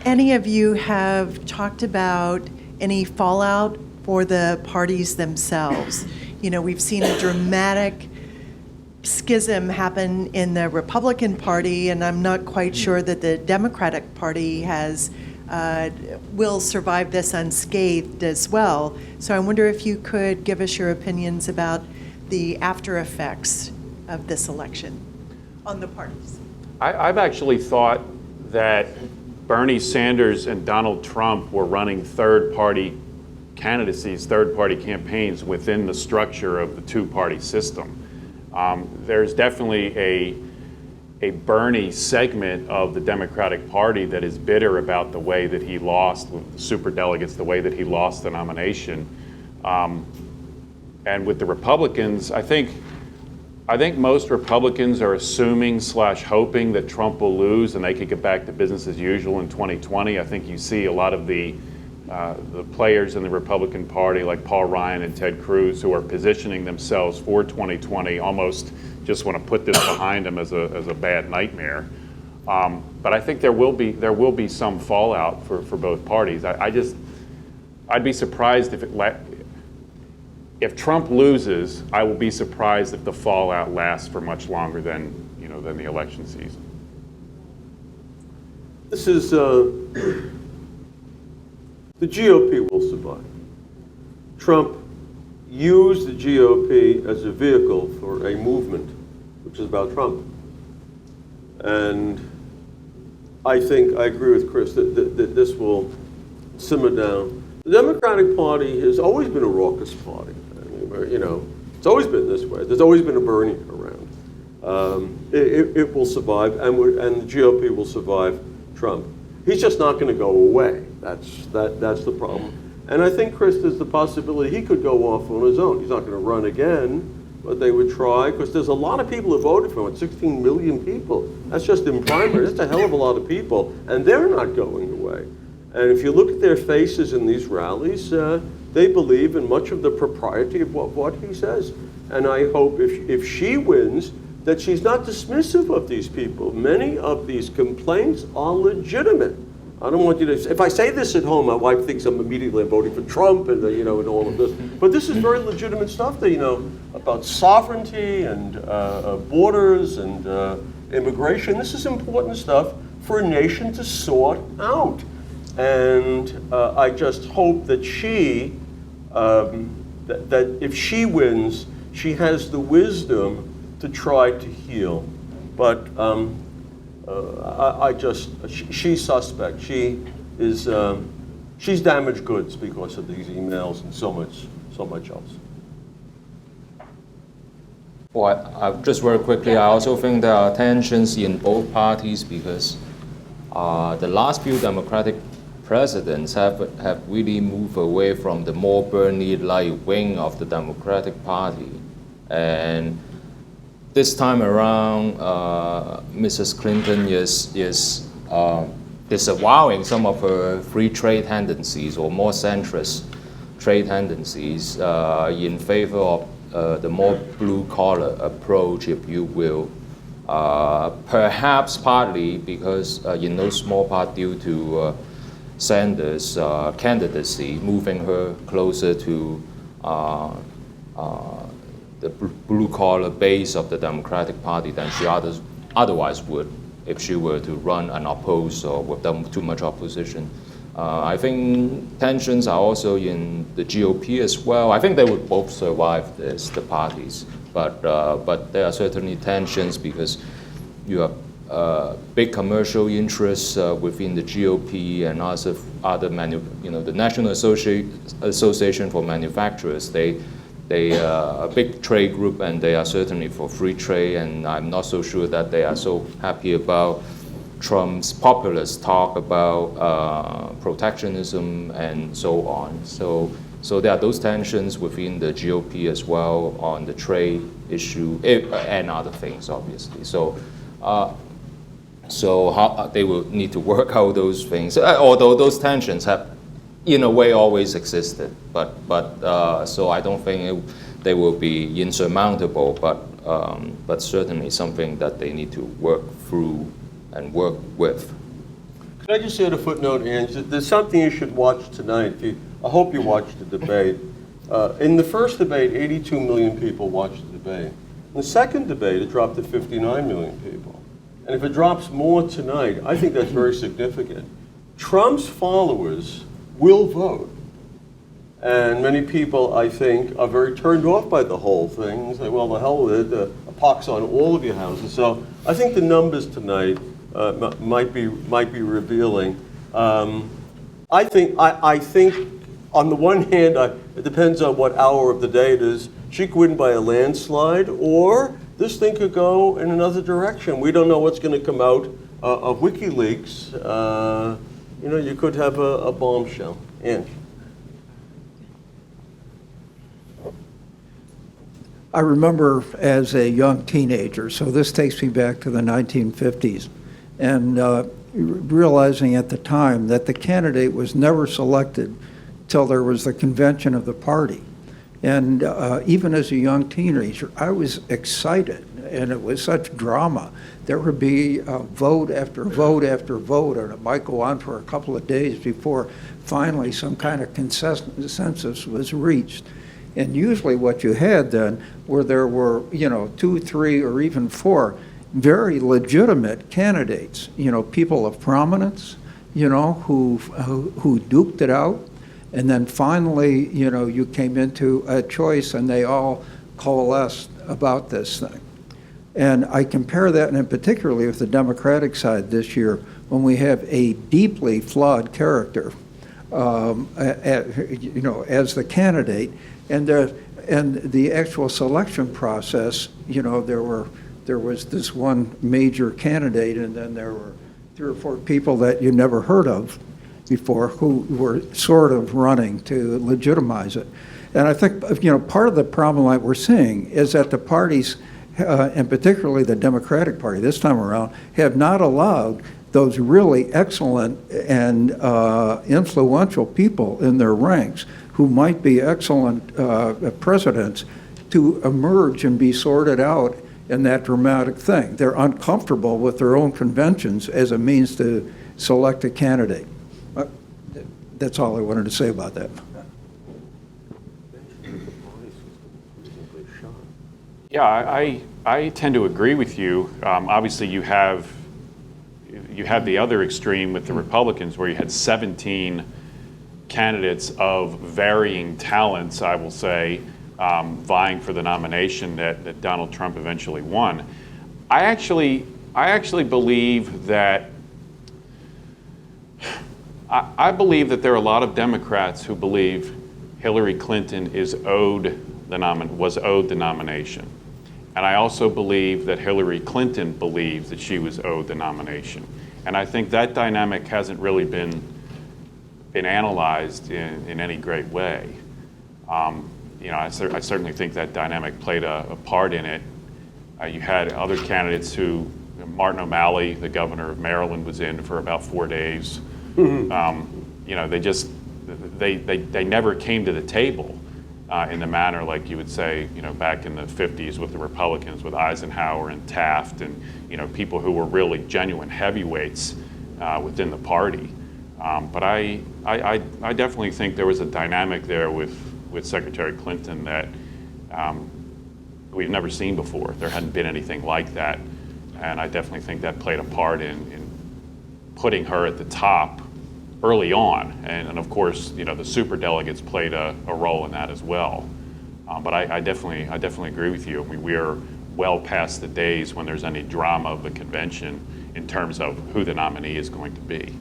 any of you have talked about any fallout for the parties themselves. We've seen a dramatic schism happen in the Republican Party, and I'm not quite sure that the Democratic Party has will survive this unscathed as well. So I wonder if you could give us your opinions about the after effects of this election on the parties. I've actually thought that Bernie Sanders and Donald Trump were running third-party candidacies, third-party campaigns within the structure of the two-party system. There's definitely a Bernie segment of the Democratic Party that is bitter about the way that he lost with the superdelegates, the way that he lost the nomination. And with the Republicans, I think most Republicans are assuming / hoping that Trump will lose and they could get back to business as usual in 2020. I think you see a lot of the players in the Republican Party like Paul Ryan and Ted Cruz who are positioning themselves for 2020, almost just want to put this behind them as a bad nightmare. But I think there will be some fallout for both parties. I'd be surprised if Trump loses. I will be surprised if the fallout lasts for much longer than the election season. This is, the GOP will survive. Trump used the GOP as a vehicle for a movement, which is about Trump. And I agree with Chris that this will simmer down. The Democratic Party has always been a raucous party. It's always been this way. There's always been a Bernie around. It will survive, and the GOP will survive Trump. He's just not going to go away. That's the problem. And I think, Chris, there's the possibility he could go off on his own. He's not going to run again, but they would try, because there's a lot of people who voted for him, 16 million people. That's just in primary. That's a hell of a lot of people, and they're not going away. And if you look at their faces in these rallies, they believe in much of the propriety of what he says. And I hope if she wins, that she's not dismissive of these people. Many of these complaints are legitimate. I don't want you to, if I say this at home, my wife thinks I'm immediately voting for Trump and and all of this. But this is very legitimate stuff that, about sovereignty and borders and immigration. This is important stuff for a nation to sort out. And I just hope that that if she wins, she has the wisdom to try to heal. But she's suspect. She's damaged goods because of these emails and so much else. Well, just very quickly, I also think there are tensions in both parties because the last few Democratic presidents have really moved away from the more Bernie-like wing of the Democratic Party. And this time around, Mrs. Clinton is disavowing some of her free trade tendencies or more centrist trade tendencies in favor of the more blue-collar approach, if you will. Perhaps partly because, in no small part, due to Sanders' candidacy, moving her closer to the blue-collar base of the Democratic Party than she otherwise would if she were to run unopposed or with too much opposition. I think tensions are also in the GOP as well. I think they would both survive this, the parties, but there are certainly tensions because you have big commercial interests within the GOP and also other the National Association for Manufacturers. They are a big trade group and they are certainly for free trade, and I'm not so sure that they are so happy about Trump's populist talk about protectionism and so on. So there are those tensions within the GOP as well on the trade issue and other things, obviously. So how they will need to work out those things, although those tensions have in a way always existed, but so I don't think they will be insurmountable, but certainly something that they need to work through and work with. Could I just add a footnote, Ange? There's something you should watch tonight. I hope you watched the debate. In the first debate, 82 million people watched the debate. In the second debate, it dropped to 59 million people. And if it drops more tonight, I think that's very significant. Trump's followers will vote. And many people, I think, are very turned off by the whole thing and say, well, the hell with it, a pox on all of your houses. So I think the numbers tonight might be revealing. I think on the one hand, it depends on what hour of the day it is. She could win by a landslide, or this thing could go in another direction. We don't know what's going to come out of WikiLeaks. You could have a bombshell. Ange. I remember as a young teenager, so this takes me back to the 1950s, and realizing at the time that the candidate was never selected till there was the convention of the party. And even as a young teenager, I was excited, and it was such drama. There would be vote after vote after vote, and it might go on for a couple of days before finally some kind of consensus was reached. And usually what you had then were there were, 2, 3, or even 4 very legitimate candidates, people of prominence, who duked it out. And then finally, you came into a choice and they all coalesced about this thing. And I compare that, and particularly with the Democratic side this year, when we have a deeply flawed character, as the candidate, and the actual selection process. There was this one major candidate, and then there were 3 or 4 people that you never heard of before who were sort of running to legitimize it. And I think part of the problem that we're seeing is that the parties, and particularly the Democratic Party this time around, have not allowed those really excellent and influential people in their ranks who might be excellent presidents to emerge and be sorted out in that dramatic thing. They're uncomfortable with their own conventions as a means to select a candidate. That's all I wanted to say about that. Yeah, I tend to agree with you. Obviously, you have the other extreme with the Republicans, where you had 17 candidates of varying talents, I will say, vying for the nomination that Donald Trump eventually won. I actually believe that I believe that there are a lot of Democrats who believe Hillary Clinton was owed the nomination. And I also believe that Hillary Clinton believes that she was owed the nomination. And I think that dynamic hasn't really been analyzed in any great way. I certainly think that dynamic played a part in it. You had other candidates who, Martin O'Malley, the governor of Maryland, was in for about 4 days. They never came to the table in the manner like you would say, back in the 50s with the Republicans, with Eisenhower and Taft, and people who were really genuine heavyweights within the party. But I definitely think there was a dynamic there with Secretary Clinton that we've never seen before. There hadn't been anything like that, and I definitely think that played a part in putting her at the top early on. And of course, the superdelegates played a role in that as well. But I definitely agree with you. I mean, we are well past the days when there's any drama of the convention in terms of who the nominee is going to be.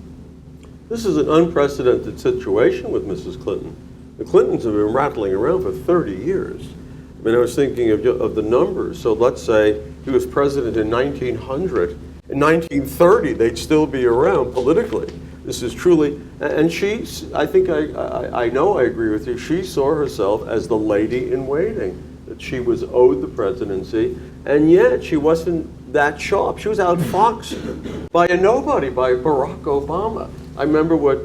This is an unprecedented situation with Mrs. Clinton. The Clintons have been rattling around for 30 years. I mean, I was thinking of the numbers. So let's say he was president in 1900. In 1930, they'd still be around politically. This is truly, and I think I know I agree with you, she saw herself as the lady in waiting, that she was owed the presidency, and yet she wasn't that sharp. She was outfoxed by a nobody, by Barack Obama. I remember what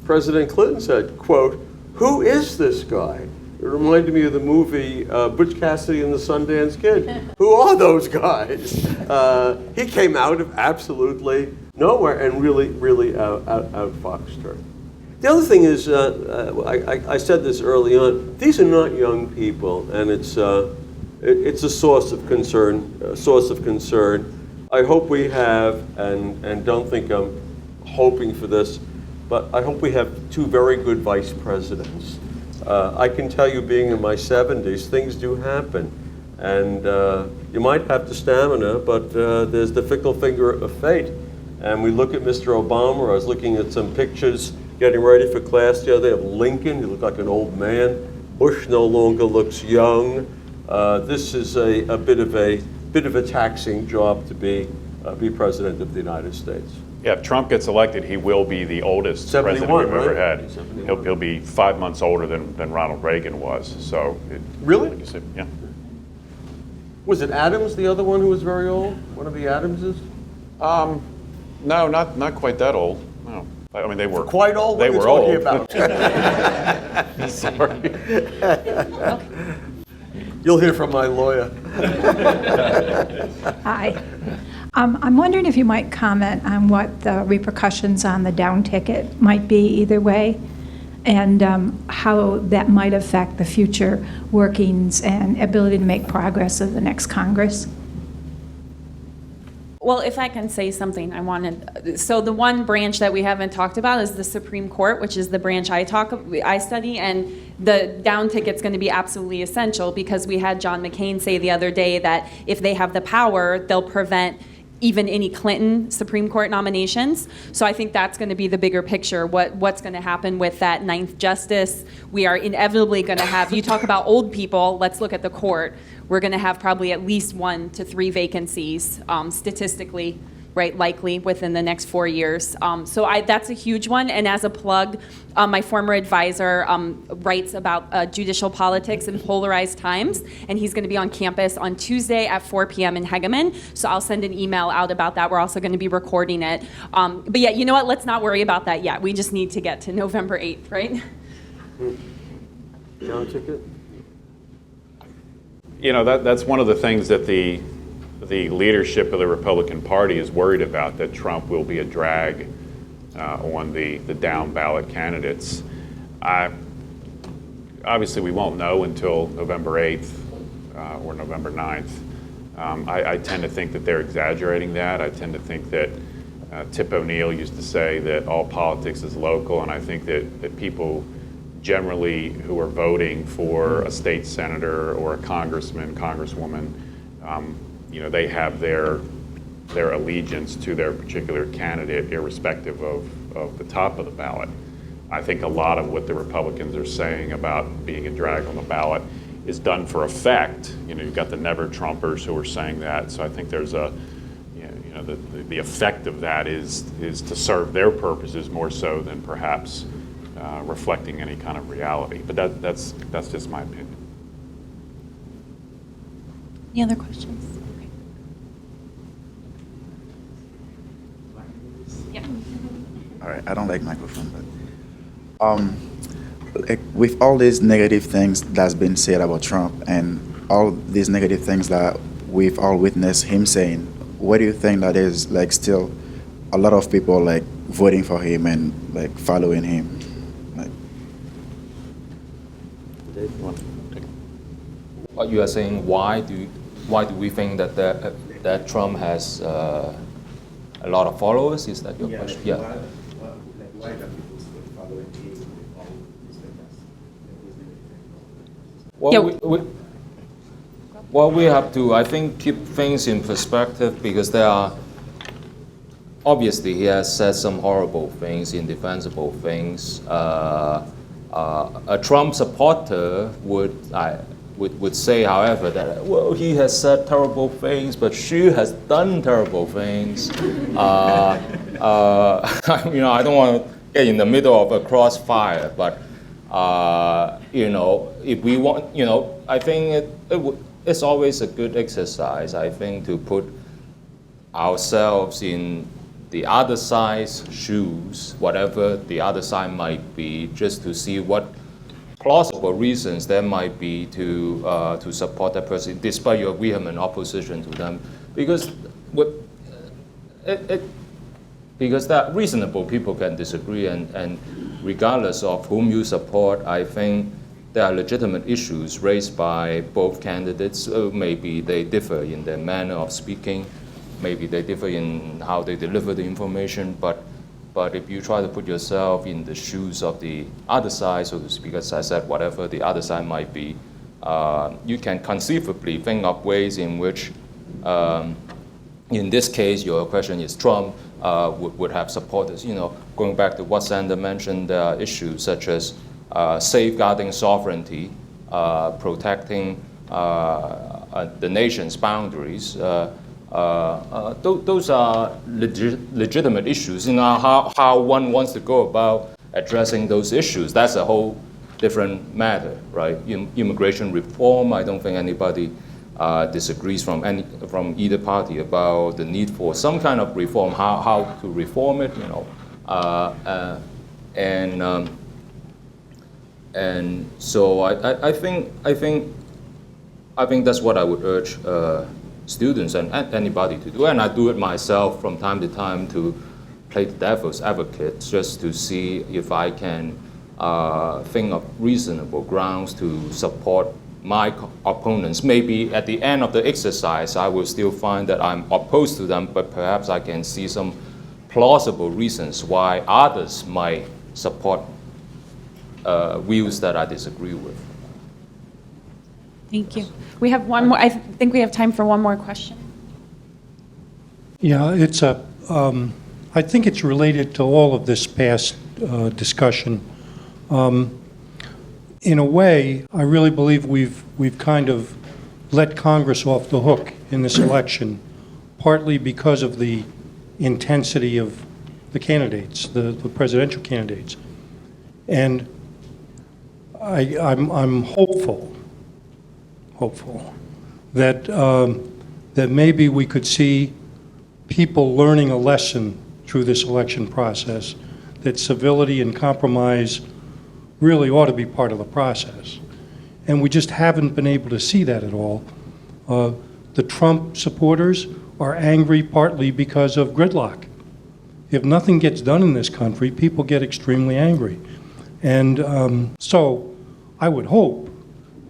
President Clinton said, quote, "Who is this guy?" It reminded me of the movie Butch Cassidy and the Sundance Kid. Who are those guys? He came out of absolutely nowhere and really outfoxed her. The other thing is, I said this early on, these are not young people, and it's a source of concern. I hope we have, and don't think I'm hoping for this, but I hope we have two very good vice presidents. I can tell you, being in my 70s, things do happen. And you might have the stamina, but there's the fickle finger of fate. And we look at Mr. Obama. I was looking at some pictures getting ready for class the other day of Lincoln. He looked like an old man. Bush no longer looks young. This is a bit of a taxing job to be president of the United States. Yeah, if Trump gets elected, he will be the oldest 71, president we've ever right? had. 71. He'll be 5 months older than Ronald Reagan was. So, Really? like you said, yeah. Was it Adams, the other one who was very old? One of the Adamses? No, not quite that old. No, I mean they were Quite old? They What were are you old. talking about? Sorry. You'll hear from my lawyer. Hi. I'm wondering if you might comment on what the repercussions on the down ticket might be either way, and how that might affect the future workings and ability to make progress of the next Congress. Well, if I can say something, so the one branch that we haven't talked about is the Supreme Court, which is the branch I study, and the down ticket's going to be absolutely essential because we had John McCain say the other day that if they have the power, they'll prevent even any Clinton Supreme Court nominations. So I think that's going to be the bigger picture, what's going to happen with that ninth justice. We are inevitably going to have, you talk about old people, let's look at the court. We're going to have probably at least 1 to 3 vacancies statistically, right, likely within the next 4 years. So that's a huge one. And as a plug, my former advisor writes about judicial politics in polarized times, and he's going to be on campus on Tuesday at 4 p.m. in Hegeman. So I'll send an email out about that. We're also going to be recording it. But yeah, you know what? Let's not worry about that yet. We just need to get to November 8th, right? Down ticket? You know, that's one of the things that the leadership of the Republican Party is worried about, that Trump will be a drag on the down ballot candidates. Obviously, we won't know until November 8th or November 9th. I tend to think that they're exaggerating that. I tend to think that Tip O'Neill used to say that all politics is local, and I think that people generally who are voting for a state senator or a congressman, congresswoman, you know, they have their allegiance to their particular candidate irrespective of the top of the ballot. I think a lot of what the Republicans are saying about being a drag on the ballot is done for effect. You know, you've got the never Trumpers who are saying that, so I think there's the effect of that is to serve their purposes more so than perhaps reflecting any kind of reality. But that's just my opinion. Any other questions? Yeah. All right, I don't like microphone, but like with all these negative things that's been said about Trump and all these negative things that we've all witnessed him saying, what do you think that is like still a lot of people like voting for him and like following him? Like, What you are saying, why do we think that Trump has a lot of followers? Is that your question? Yeah. Why do people still following him with all these things? Well, Yeah. Well, we have to, I think, keep things in perspective because there are, obviously, he has said some horrible things, indefensible things. A Trump supporter would say, however, that, well, he has said terrible things, but she has done terrible things. You know, I don't want to get in the middle of a crossfire, but, you know, if we want, you know, I think it's always a good exercise, I think, to put ourselves in the other side's shoes, whatever the other side might be, just to see what plausible reasons there might be to support that person, despite your vehement opposition to them, because because that reasonable people can disagree, and regardless of whom you support, I think there are legitimate issues raised by both candidates. Maybe they differ in their manner of speaking, maybe they differ in how they deliver the information, but But if you try to put yourself in the shoes of the other side, so to speak, as I said, whatever the other side might be, you can conceivably think of ways in which, in this case, your question is Trump would have supporters. Going back to what Senator mentioned, issues such as safeguarding sovereignty, protecting the nation's boundaries. Those are legitimate issues. How one wants to go about addressing those issues, that's a whole different matter, right? Immigration reform, I don't think anybody disagrees from either party about the need for some kind of reform, how to reform it, and so I think that's what I would urge students and anybody to do, and I do it myself from time to time to play the devil's advocate, just to see if I can think of reasonable grounds to support my opponents. Maybe at the end of the exercise, I will still find that I'm opposed to them, but perhaps I can see some plausible reasons why others might support views that I disagree with. Thank you. We have one more, I think we have time for one more question. Yeah, I think it's related to all of this past discussion. In a way, I really believe we've kind of let Congress off the hook in this election, partly because of the intensity of the candidates, the presidential candidates. And I'm hopeful that that maybe we could see people learning a lesson through this election process, that civility and compromise really ought to be part of the process. And we just haven't been able to see that at all. The Trump supporters are angry partly because of gridlock. If nothing gets done in this country, people get extremely angry. And so I would hope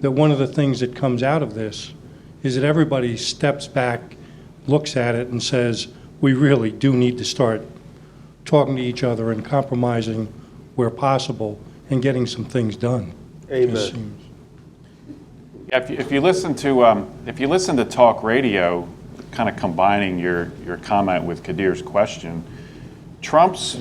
that one of the things that comes out of this is that everybody steps back, looks at it, and says, we really do need to start talking to each other and compromising where possible and getting some things done. Amen. Yeah, if you listen to talk radio, kind of combining your comment with Kadir's question, Trump's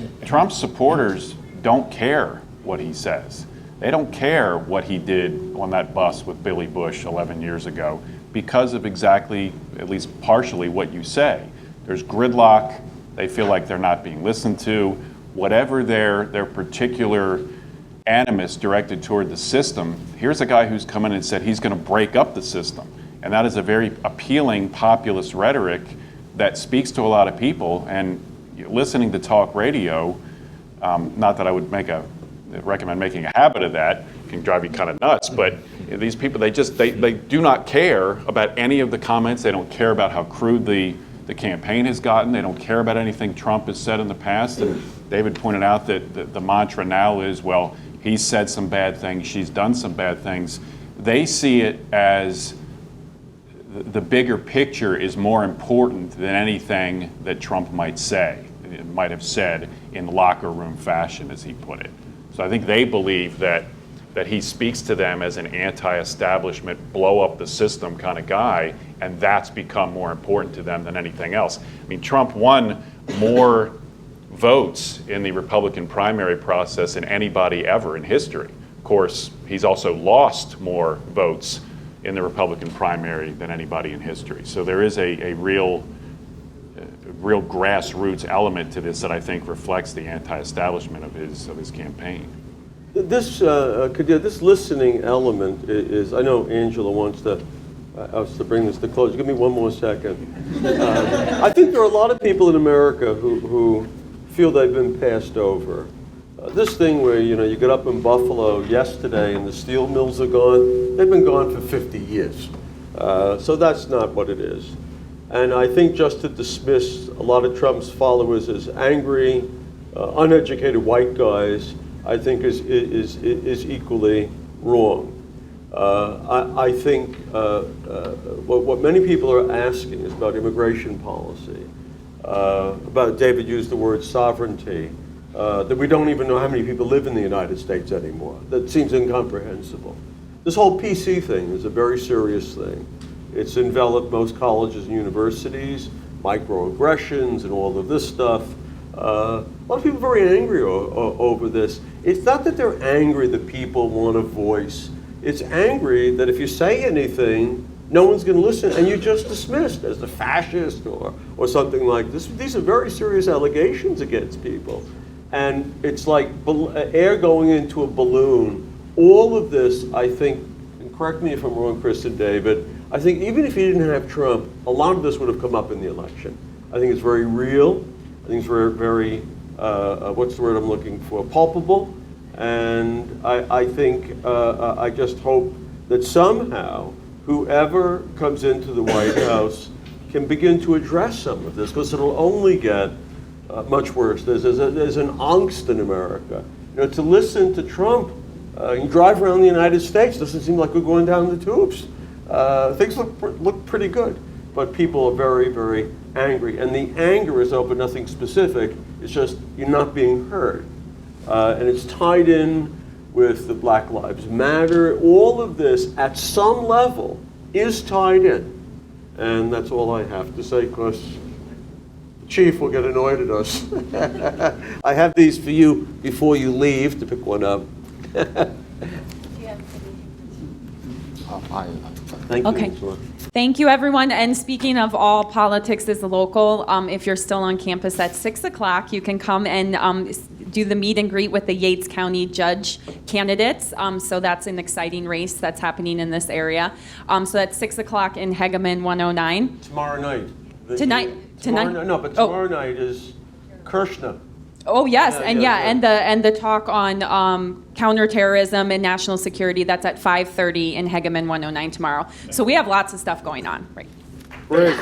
supporters don't care what he says. They don't care what he did on that bus with Billy Bush 11 years ago because of exactly, at least partially, what you say. There's gridlock. They feel like they're not being listened to. Whatever their particular animus directed toward the system, here's a guy who's come in and said he's going to break up the system. And that is a very appealing populist rhetoric that speaks to a lot of people. And listening to talk radio, not that I would recommend making a habit of that, it can drive you kind of nuts, but these people, they do not care about any of the comments. They don't care about how crude the campaign has gotten. They don't care about anything Trump has said in the past. And David pointed out that the mantra now is, well, he's said some bad things, she's done some bad things. They see it as the bigger picture is more important than anything that Trump might say, might have said in locker room fashion, as he put it. So I think they believe that he speaks to them as an anti-establishment, blow up the system kind of guy, and that's become more important to them than anything else. I mean, Trump won more votes in the Republican primary process than anybody ever in history. Of course, he's also lost more votes in the Republican primary than anybody in history. So there is a real grassroots element to this that I think reflects the anti-establishment of his campaign. This listening element is, I know Angela wants us to bring this to close. Give me one more second. I think there are a lot of people in America who feel they've been passed over. This thing where, you get up in Buffalo yesterday and the steel mills are gone, they've been gone for 50 years. So that's not what it is. And I think just to dismiss a lot of Trump's followers as angry, uneducated white guys, I think is equally wrong. I think what many people are asking is about immigration policy, about, David used the word sovereignty. that we don't even know how many people live in the United States anymore. That seems incomprehensible. This whole PC thing is a very serious thing. It's enveloped most colleges and universities, microaggressions and all of this stuff. A lot of people are very angry over this. It's not that they're angry that people want a voice. It's angry that if you say anything, no one's going to listen, and you're just dismissed as a fascist or something like this. These are very serious allegations against people. And it's like air going into a balloon. All of this, I think, and correct me if I'm wrong, Chris and David, I think even if you didn't have Trump, a lot of this would have come up in the election. I think it's very real. I think it's very, what's the word I'm looking for, palpable. And I think, I just hope that somehow whoever comes into the White House can begin to address some of this, because it'll only get much worse. There's an angst in America. You know, to listen to Trump, you drive around the United States, doesn't seem like we're going down the tubes. Things look pretty good, but people are very, very angry. And the anger is over nothing specific. It's just you're not being heard. And it's tied in with the Black Lives Matter. All of this, at some level, is tied in. And that's all I have to say, because the chief will get annoyed at us. I have these for you before you leave to pick one up. Thank you. Okay. Thank you, everyone. And speaking of all politics is local, if you're still on campus at 6 o'clock, you can come and do the meet and greet with the Yates County judge candidates. So that's an exciting race that's happening in this area. So that's 6 o'clock in Hegeman 109. Tomorrow night. Tonight? No, but tomorrow night is Kirshner. Oh, yes, Yeah, and the talk on counterterrorism and national security, that's at 5:30 in Hegeman 109 tomorrow. So we have lots of stuff going on, right? Great.